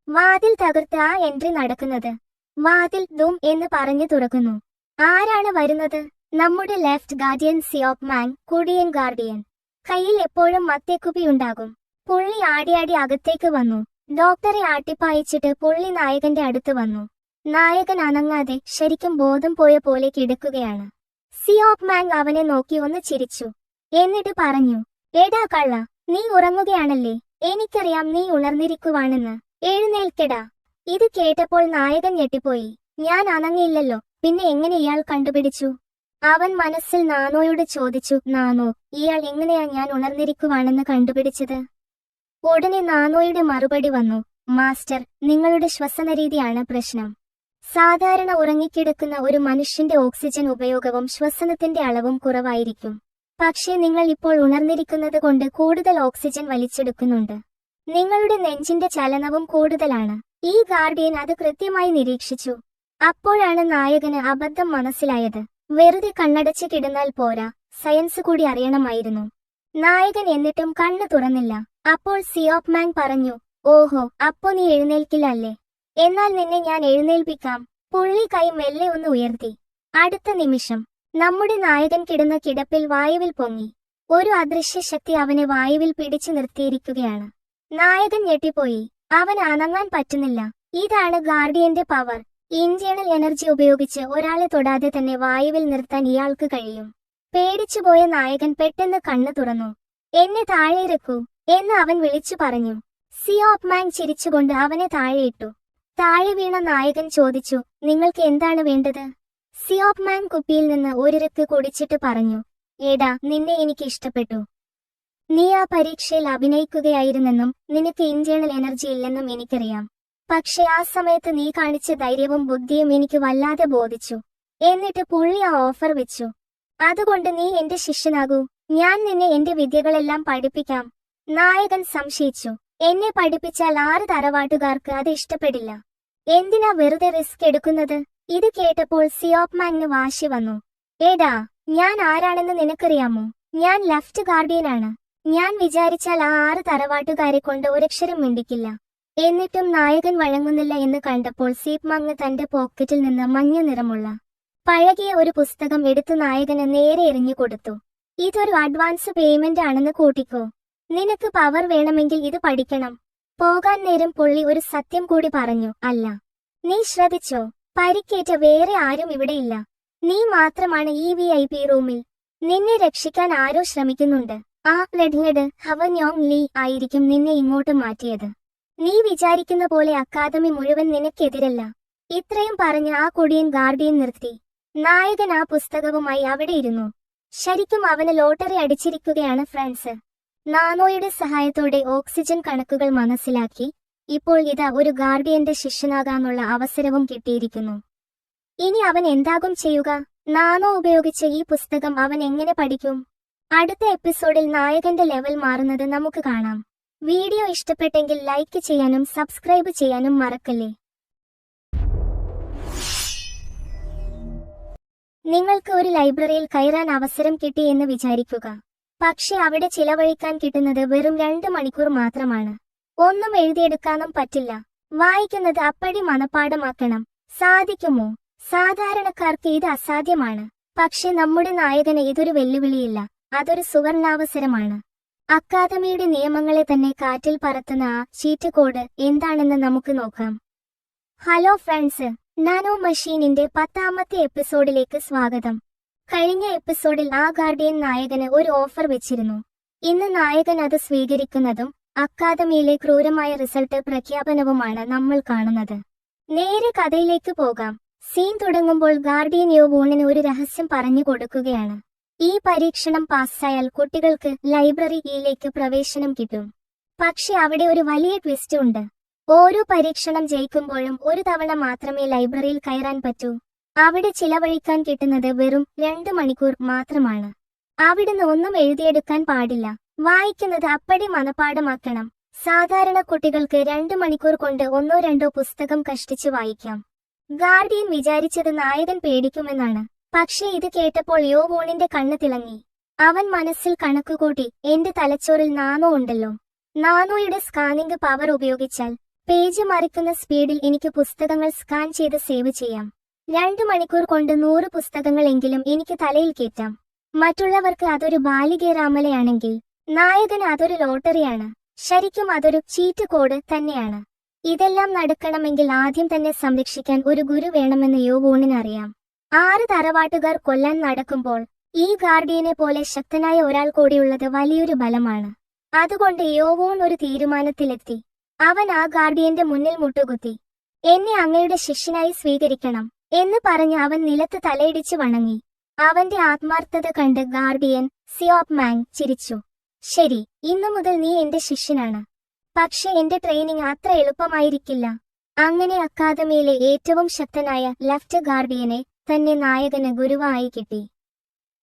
വാതിൽ തകർത്ത് ആ എൻട്രി നടക്കുന്നത്. വാതിൽ ദൂം എന്ന് പറഞ്ഞു തുറക്കുന്നു. ആരാണ് വരുന്നത്? നമ്മുടെ ലെഫ്റ്റ് ഗാർഡിയൻ സിയോക്മാങ്, കുടിയൻ ഗാർഡിയൻ. കയ്യിൽ എപ്പോഴും മത്തേക്കുപ്പിയുണ്ടാകും. പുള്ളി ആടിയാടി അകത്തേക്ക് വന്നു. ഡോക്ടറെ ആട്ടിപ്പായിച്ചിട്ട് പുള്ളി നായകന്റെ അടുത്ത് വന്നു. നായകൻ അനങ്ങാതെ ശരിക്കും ബോധം പോയ പോലെ കിടക്കുകയാണ്. സിയോക്മാങ് അവനെ നോക്കി ഒന്ന് ചിരിച്ചു. എന്നിട്ട് പറഞ്ഞു, എടാ കള്ള, നീ ഉറങ്ങുകയാണല്ലേ? എനിക്കറിയാം നീ ഉണർന്നിരിക്കുവാണെന്ന്. എഴുന്നേൽക്കടാ. ഇത് കേട്ടപ്പോൾ നായകൻ ഞെട്ടിപ്പോയി. ഞാൻ അനങ്ങിയില്ലല്ലോ, പിന്നെ എങ്ങനെ ഇയാൾ കണ്ടുപിടിച്ചു? അവൻ മനസ്സിൽ നാനോയോട് ചോദിച്ചു. നാനോ, ഇയാൾ എങ്ങനെയാ ഞാൻ ഉണർന്നിരിക്കുവാണെന്ന് കണ്ടുപിടിച്ചത്? ഉടനെ നാനോയുടെ മറുപടി വന്നു, മാസ്റ്റർ, നിങ്ങളുടെ ശ്വസനരീതിയാണ് പ്രശ്നം. സാധാരണ ഉറങ്ങിക്കിടക്കുന്ന ഒരു മനുഷ്യന്റെ ഓക്സിജൻ ഉപയോഗവും ശ്വസനത്തിന്റെ അളവും കുറവായിരിക്കും. പക്ഷേ നിങ്ങൾ ഇപ്പോൾ ഉണർന്നിരിക്കുന്നത് കൊണ്ട് കൂടുതൽ ഓക്സിജൻ വലിച്ചെടുക്കുന്നുണ്ട്. നിങ്ങളുടെ നെഞ്ചിന്റെ ചലനവും കൂടുതലാണ്. ഈ ഗാർഡിയൻ അത് കൃത്യമായി നിരീക്ഷിച്ചു. അപ്പോഴാണ് നായകന് അബദ്ധം മനസ്സിലായത്. വെറുതെ കണ്ണടച്ച് കിടന്നാൽ പോരാ, സയൻസ് കൂടി അറിയണമായിരുന്നു. നായകൻ എന്നിട്ടും കണ്ണ് തുറന്നില്ല. അപ്പോൾ സിയോക്മാങ് പറഞ്ഞു, ഓഹോ, അപ്പോ നീ എഴുന്നേൽക്കില്ല അല്ലേ? എന്നാൽ നിന്നെ ഞാൻ എഴുന്നേൽപ്പിക്കാം. പുള്ളി കൈ മെല്ലെ ഒന്ന് ഉയർത്തി. അടുത്ത നിമിഷം നമ്മുടെ നായകൻ കിടന്ന കിടപ്പിൽ വായുവിൽ പൊങ്ങി. ഒരു അദൃശ്യ ശക്തി അവനെ വായുവിൽ പിടിച്ചു നിർത്തിയിരിക്കുകയാണ്. നായകൻ ഞെട്ടിപ്പോയി. അവൻ അനങ്ങാൻ പറ്റുന്നില്ല. ഇതാണ് ഗാർഡിയന്റെ പവർ. ഇന്റേണൽ എനർജി ഉപയോഗിച്ച് ഒരാളെ തൊടാതെ തന്നെ വായുവിൽ നിർത്താൻ ഇയാൾക്ക് കഴിയും. പേടിച്ചുപോയ നായകൻ പെട്ടെന്ന് കണ്ണു തുറന്നു. എന്നെ താഴെയിറക്കൂ എന്ന് അവൻ വിളിച്ചു പറഞ്ഞു. സിയോപ്മാൻ ചിരിച്ചുകൊണ്ട് അവനെ താഴെയിട്ടു. താഴെ വീണ നായകൻ ചോദിച്ചു, നിങ്ങൾക്ക് എന്താണ് വേണ്ടത്? സിയോപ്മാൻ കുപ്പിയിൽ നിന്ന് ഒരിരക്ക് കുടിച്ചിട്ട് പറഞ്ഞു, എടാ, നിന്നെ എനിക്ക് ഇഷ്ടപ്പെട്ടു. നീ ആ പരീക്ഷയിൽ അഭിനയിക്കുകയായിരുന്നെന്നും നിനക്ക് ഇന്റേണൽ എനർജി ഇല്ലെന്നും എനിക്കറിയാം. പക്ഷെ ആ സമയത്ത് നീ കാണിച്ച ധൈര്യവും ബുദ്ധിയും എനിക്ക് വല്ലാതെ ബോധിച്ചു. എന്നിട്ട് പുള്ളി ആ ഓഫർ വെച്ചു. അതുകൊണ്ട് നീ എന്റെ ശിഷ്യനാകൂ. ഞാൻ നിന്നെ എന്റെ വിദ്യകളെല്ലാം പഠിപ്പിക്കാം. നായകൻ സംശയിച്ചു. എന്നെ പഠിപ്പിച്ചാൽ 6 തറവാട്ടുകാർക്ക് അത് ഇഷ്ടപ്പെടില്ല. എന്തിനാ വെറുതെ റിസ്ക് എടുക്കുന്നത്? ഇത് കേട്ടപ്പോൾ സിയോപ്മാന് വാശി വന്നു. എടാ, ഞാൻ ആരാണെന്ന് നിനക്കറിയാമോ? ഞാൻ ലെഫ്റ്റ് ഗാർഡിയനാണ്. ഞാൻ വിചാരിച്ചാൽ ആ 6 തറവാട്ടുകാരെ കൊണ്ട് ഒരക്ഷരം മിണ്ടിക്കില്ല. എന്നിട്ടും നായകൻ വഴങ്ങുന്നില്ല എന്ന് കണ്ടപ്പോൾ സിയോപ്മാൻ തന്റെ പോക്കറ്റിൽ നിന്ന് മഞ്ഞ നിറമുള്ള പഴകിയ ഒരു പുസ്തകം എടുത്തു നായകന് നേരെ എറിഞ്ഞു കൊടുത്തു. ഇതൊരു അഡ്വാൻസ് പേയ്മെന്റ് ആണെന്ന് കൂട്ടിക്കോ. നിനക്ക് പവർ വേണമെങ്കിൽ ഇത് പഠിക്കണം. പോകാൻ നേരം പുള്ളി ഒരു സത്യം കൂടി പറഞ്ഞു. അല്ല, നീ ശ്രദ്ധിച്ചോ? പരിക്കേറ്റ വേറെ ആരും ഇവിടെയില്ല. നീ മാത്രമാണ് ഈ VIP റൂമിൽ. നിന്നെ രക്ഷിക്കാൻ ആരോ ശ്രമിക്കുന്നുണ്ട്. ആ റെഡ് ഹെഡ് ഹവന്യോങ് ലീ ആയിരിക്കും നിന്നെ ഇങ്ങോട്ട് മാറ്റിയത്. നീ വിചാരിക്കുന്ന പോലെ അക്കാദമി മുഴുവൻ നിനക്കെതിരല്ല. ഇത്രയും പറഞ്ഞ് ആ കുടിയൻ ഗാർഡിയൻ നിർത്തി. നായകൻ ആ പുസ്തകവുമായി അവിടെ ഇരുന്നു. ശരിക്കും അവന് ലോട്ടറി അടിച്ചിരിക്കുകയാണ് ഫ്രണ്ട്സ്. നാനോയുടെ സഹായത്തോടെ ഓക്സിജൻ കണക്കുകൾ മനസ്സിലാക്കി ഇപ്പോൾ ഇതാ ഒരു ഗാർഡിയന്റെ ശിഷ്യനാകാനുള്ള അവസരവും കിട്ടിയിരിക്കുന്നു. ഇനി അവൻ എന്താകും ചെയ്യുക? നാനോ ഉപയോഗിച്ച ഈ പുസ്തകം അവൻ എങ്ങനെ പഠിക്കും? അടുത്ത എപ്പിസോഡിൽ നായകന്റെ ലെവൽ മാറുന്നത് നമുക്ക് കാണാം. വീഡിയോ ഇഷ്ടപ്പെട്ടെങ്കിൽ ലൈക്ക് ചെയ്യാനും സബ്സ്ക്രൈബ് ചെയ്യാനും മറക്കല്ലേ. നിങ്ങൾക്ക് ഒരു ലൈബ്രറിയിൽ കയറാൻ അവസരം കിട്ടി എന്ന് വിചാരിക്കുക. പക്ഷെ അവിടെ ചിലവഴിക്കാൻ കിട്ടുന്നത് വെറും 2 മണിക്കൂർ മാത്രമാണ്. ഒന്നും എഴുതിയെടുക്കാനും പറ്റില്ല. വായിക്കുന്നത് അപ്പടി മനപ്പാഠമാക്കണം. സാധിക്കുമോ? സാധാരണക്കാർക്ക് ഇത് അസാധ്യമാണ്. പക്ഷെ നമ്മുടെ നായകന് ഇതൊരു വെല്ലുവിളിയില്ല. അതൊരു സുവർണാവസരമാണ്. അക്കാദമിയുടെ നിയമങ്ങളെ തന്നെ കാറ്റിൽ പറത്തുന്ന ആ ചീറ്റ് കോഡ് എന്താണെന്ന് നമുക്ക് നോക്കാം. ഹലോ ഫ്രണ്ട്സ്, നാനോ മെഷീനിന്റെ 10ാമത്തെ എപ്പിസോഡിലേക്ക് സ്വാഗതം. കഴിഞ്ഞ എപ്പിസോഡിൽ ആ ഗാർഡിയൻ നായകന് ഒരു ഓഫർ വെച്ചിരുന്നു. ഇന്ന് നായകൻ അത് സ്വീകരിക്കുന്നതും അക്കാദമിയിലെ ക്രൂരമായ റിസൾട്ട് പ്രഖ്യാപനവുമാണ് നമ്മൾ കാണുന്നത്. നേരെ കഥയിലേക്ക് പോകാം. സീൻ തുടങ്ങുമ്പോൾ ഗാർഡിയൻ യോ വൂണിന് ഒരു രഹസ്യം പറഞ്ഞു കൊടുക്കുകയാണ്. ഈ പരീക്ഷണം പാസ്സായാൽ കുട്ടികൾക്ക് ലൈബ്രറിയിലേക്ക് പ്രവേശനം കിട്ടും. പക്ഷെ അവിടെ ഒരു വലിയ ട്വിസ്റ്റ് ഉണ്ട്. ഓരോ പരീക്ഷണം ജയിക്കുമ്പോഴും ഒരു തവണ മാത്രമേ ലൈബ്രറിയിൽ കയറാൻ പറ്റൂ. അവിടെ ചിലവഴിക്കാൻ കിട്ടുന്നത് വെറും 2 മണിക്കൂർ മാത്രമാണ്. അവിടുന്ന് ഒന്നും എഴുതിയെടുക്കാൻ പാടില്ല. വായിക്കുന്നത് അപ്പടി മനപ്പാഠമാക്കണം. സാധാരണ കുട്ടികൾക്ക് 2 മണിക്കൂർ കൊണ്ട് 1-2 പുസ്തകം കഷ്ടിച്ച് വായിക്കാം. ഗാർഡിയൻ വിചാരിച്ചത് നായകൻ പേടിക്കുമെന്നാണ്. പക്ഷേ ഇത് കേട്ടപ്പോൾ യോ വൂണിന്റെ കണ്ണ് തിളങ്ങി. അവൻ മനസ്സിൽ കണക്കുകൂട്ടി, എന്റെ തലച്ചോറിൽ നാനോ ഉണ്ടല്ലോ. നാനോയുടെ സ്കാനിംഗ് പവർ ഉപയോഗിച്ചാൽ പേജ് മറിക്കുന്ന സ്പീഡിൽ എനിക്ക് പുസ്തകങ്ങൾ സ്കാൻ ചെയ്ത് സേവ് ചെയ്യാം. 2 മണിക്കൂർ കൊണ്ട് 100 പുസ്തകങ്ങളെങ്കിലും എനിക്ക് തലയിൽ കയറ്റാം. മറ്റുള്ളവർക്ക് അതൊരു ബാലികേറാമലയാണെങ്കിൽ നായകന് അതൊരു ലോട്ടറിയാണ്. ശരിക്കും അതൊരു ചീറ്റ് കോഡ് തന്നെയാണ്. ഇതെല്ലാം നടക്കണമെങ്കിൽ ആദ്യം തന്നെ സംരക്ഷിക്കാൻ ഒരു ഗുരു വേണമെന്ന് യോ വൂണിന് അറിയാം. 6 തറവാട്ടുകാർ കൊല്ലാൻ നടക്കുമ്പോൾ ഈ ഗാർഡിയനെ പോലെ ശക്തനായ ഒരാൾ കൂടിയുള്ളത് വലിയൊരു ബലമാണ്. അതുകൊണ്ട് യോ വൂൺ ഒരു തീരുമാനത്തിലെത്തി. അവൻ ആ ഗാർഡിയന്റെ മുന്നിൽ മുട്ടുകുത്തി. എന്നെ അങ്ങയുടെ ശിഷ്യനായി സ്വീകരിക്കണം എന്ന് പറഞ്ഞ് അവൻ നിലത്ത് തലയിടിച്ച് വണങ്ങി. അവന്റെ ആത്മാർത്ഥത കണ്ട് ഗാർഡിയൻ സിയോപ്മാൻ ചിരിച്ചു. ശരി, ഇന്നു മുതൽ നീ എന്റെ ശിഷ്യനാണ്. പക്ഷെ എന്റെ ട്രെയിനിങ് അത്ര എളുപ്പമായിരിക്കില്ല. അങ്ങനെ അക്കാദമിയിലെ ഏറ്റവും ശക്തനായ ലെഫ്റ്റ് ഗാർഡിയനെ തന്നെ നായകന് ഗുരുവായി കിട്ടി.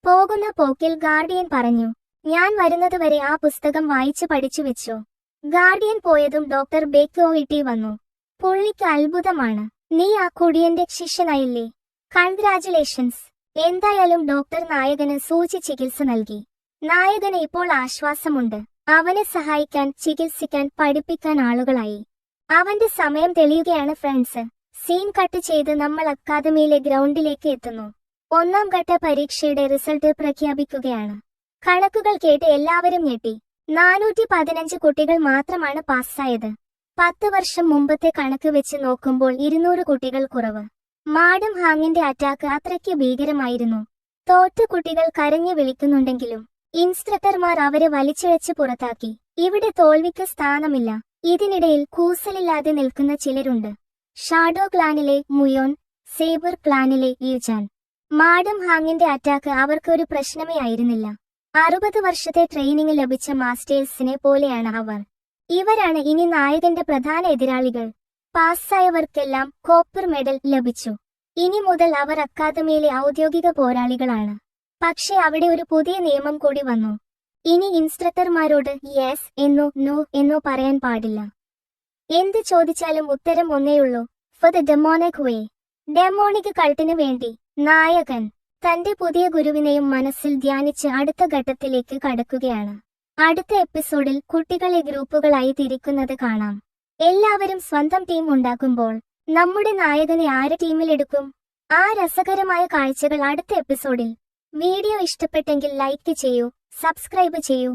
പോകുന്ന പോക്കിൽ ഗാർഡിയൻ പറഞ്ഞു, ഞാൻ വരുന്നതുവരെ ആ പുസ്തകം വായിച്ചു പഠിച്ചു വെച്ചോ. ഗാർഡിയൻ പോയതും ഡോക്ടർ ബേക്കോയിട്ടി വന്നു. പുള്ളിക്ക് അത്ഭുതമാണ്. നീ ആ കുടിയന്റെ ശിഷ്യനായില്ലേ? കൺഗ്രാജുലേഷൻസ്. എന്തായാലും ഡോക്ടർ നായകന് സൂചി ചികിത്സ നൽകി. നായകന് ഇപ്പോൾ ആശ്വാസമുണ്ട്. അവനെ സഹായിക്കാൻ, ചികിത്സിക്കാൻ, പഠിപ്പിക്കാൻ ആളുകളായി. അവന്റെ സമയം തെളിയുകയാണ് ഫ്രണ്ട്സ്. സീൻ കട്ട് ചെയ്ത് നമ്മൾ അക്കാദമിയിലെ ഗ്രൗണ്ടിലേക്ക് എത്തുന്നു. 1ാം ഘട്ട പരീക്ഷയുടെ റിസൾട്ട് പ്രഖ്യാപിക്കുകയാണ്. കണക്കുകൾ കേട്ട് എല്ലാവരും ഞെട്ടി. 415 കുട്ടികൾ മാത്രമാണ് പാസ്സായത്. 10 വർഷം മുമ്പത്തെ കണക്ക് വെച്ച് നോക്കുമ്പോൾ 200 കുട്ടികൾ കുറവ്. മാഡം ഹാങ്ങിന്റെ അറ്റാക്ക് അത്രയ്ക്ക് ഭീകരമായിരുന്നു. തോറ്റ കുട്ടികൾ കരഞ്ഞു വിളിക്കുന്നുണ്ടെങ്കിലും ഇൻസ്ട്രക്ടർമാർ അവരെ വലിച്ചിഴച്ച് പുറത്താക്കി. ഇവിടെ തോൽവിക്ക് സ്ഥാനമില്ല. ഇതിനിടയിൽ കൂസലില്ലാതെ നിൽക്കുന്ന ചിലരുണ്ട്. ഷാഡോ ക്ലാനിലെ മുയോൻ, സേബർ ക്ലാനിലെ യുജാൻ. മാഡം ഹാങ്ങിന്റെ അറ്റാക്ക് അവർക്കൊരു പ്രശ്നമേ ആയിരുന്നില്ല. 60 വർഷത്തെ ട്രെയിനിങ് ലഭിച്ച മാസ്റ്റേഴ്സിനെ പോലെയാണ് അവർ. ഇവരാണ് ഇനി നായകന്റെ പ്രധാന എതിരാളികൾ. പാസ്സായവർക്കെല്ലാം കോപ്പർ മെഡൽ ലഭിച്ചു. ഇനി മുതൽ അവർ അക്കാദമിയിലെ ഔദ്യോഗിക പോരാളികളാണ്. പക്ഷെ അവിടെ ഒരു പുതിയ നിയമം കൂടി വന്നു. ഇനി ഇൻസ്ട്രക്ടർമാരോട് യെസ് എന്നോ നോ എന്നോ പറയാൻ പാടില്ല. എന്ത് ചോദിച്ചാലും ഉത്തരം ഒന്നേയുള്ളൂ, for the demonic way. Demonic കൾട്ടിനു വേണ്ടി നായകൻ തന്റെ പുതിയ ഗുരുവിനെയും മനസ്സിൽ ധ്യാനിച്ച് അടുത്ത ഘട്ടത്തിലേക്ക് കടക്കുകയാണ്. അടുത്ത എപ്പിസോഡിൽ കുട്ടികളെ ഗ്രൂപ്പുകളായി തിരിക്കുന്നത് കാണാം. എല്ലാവരും സ്വന്തം ടീം ഉണ്ടാക്കുമ്പോൾ നമ്മുടെ നായകനെ ആര് ടീമിലെടുക്കും? ആ രസകരമായ കാഴ്ചകൾ അടുത്ത എപ്പിസോഡിൽ. വീഡിയോ ഇഷ്ടപ്പെട്ടെങ്കിൽ ലൈക്ക് ചെയ്യൂ, സബ്സ്ക്രൈബ് ചെയ്യൂ.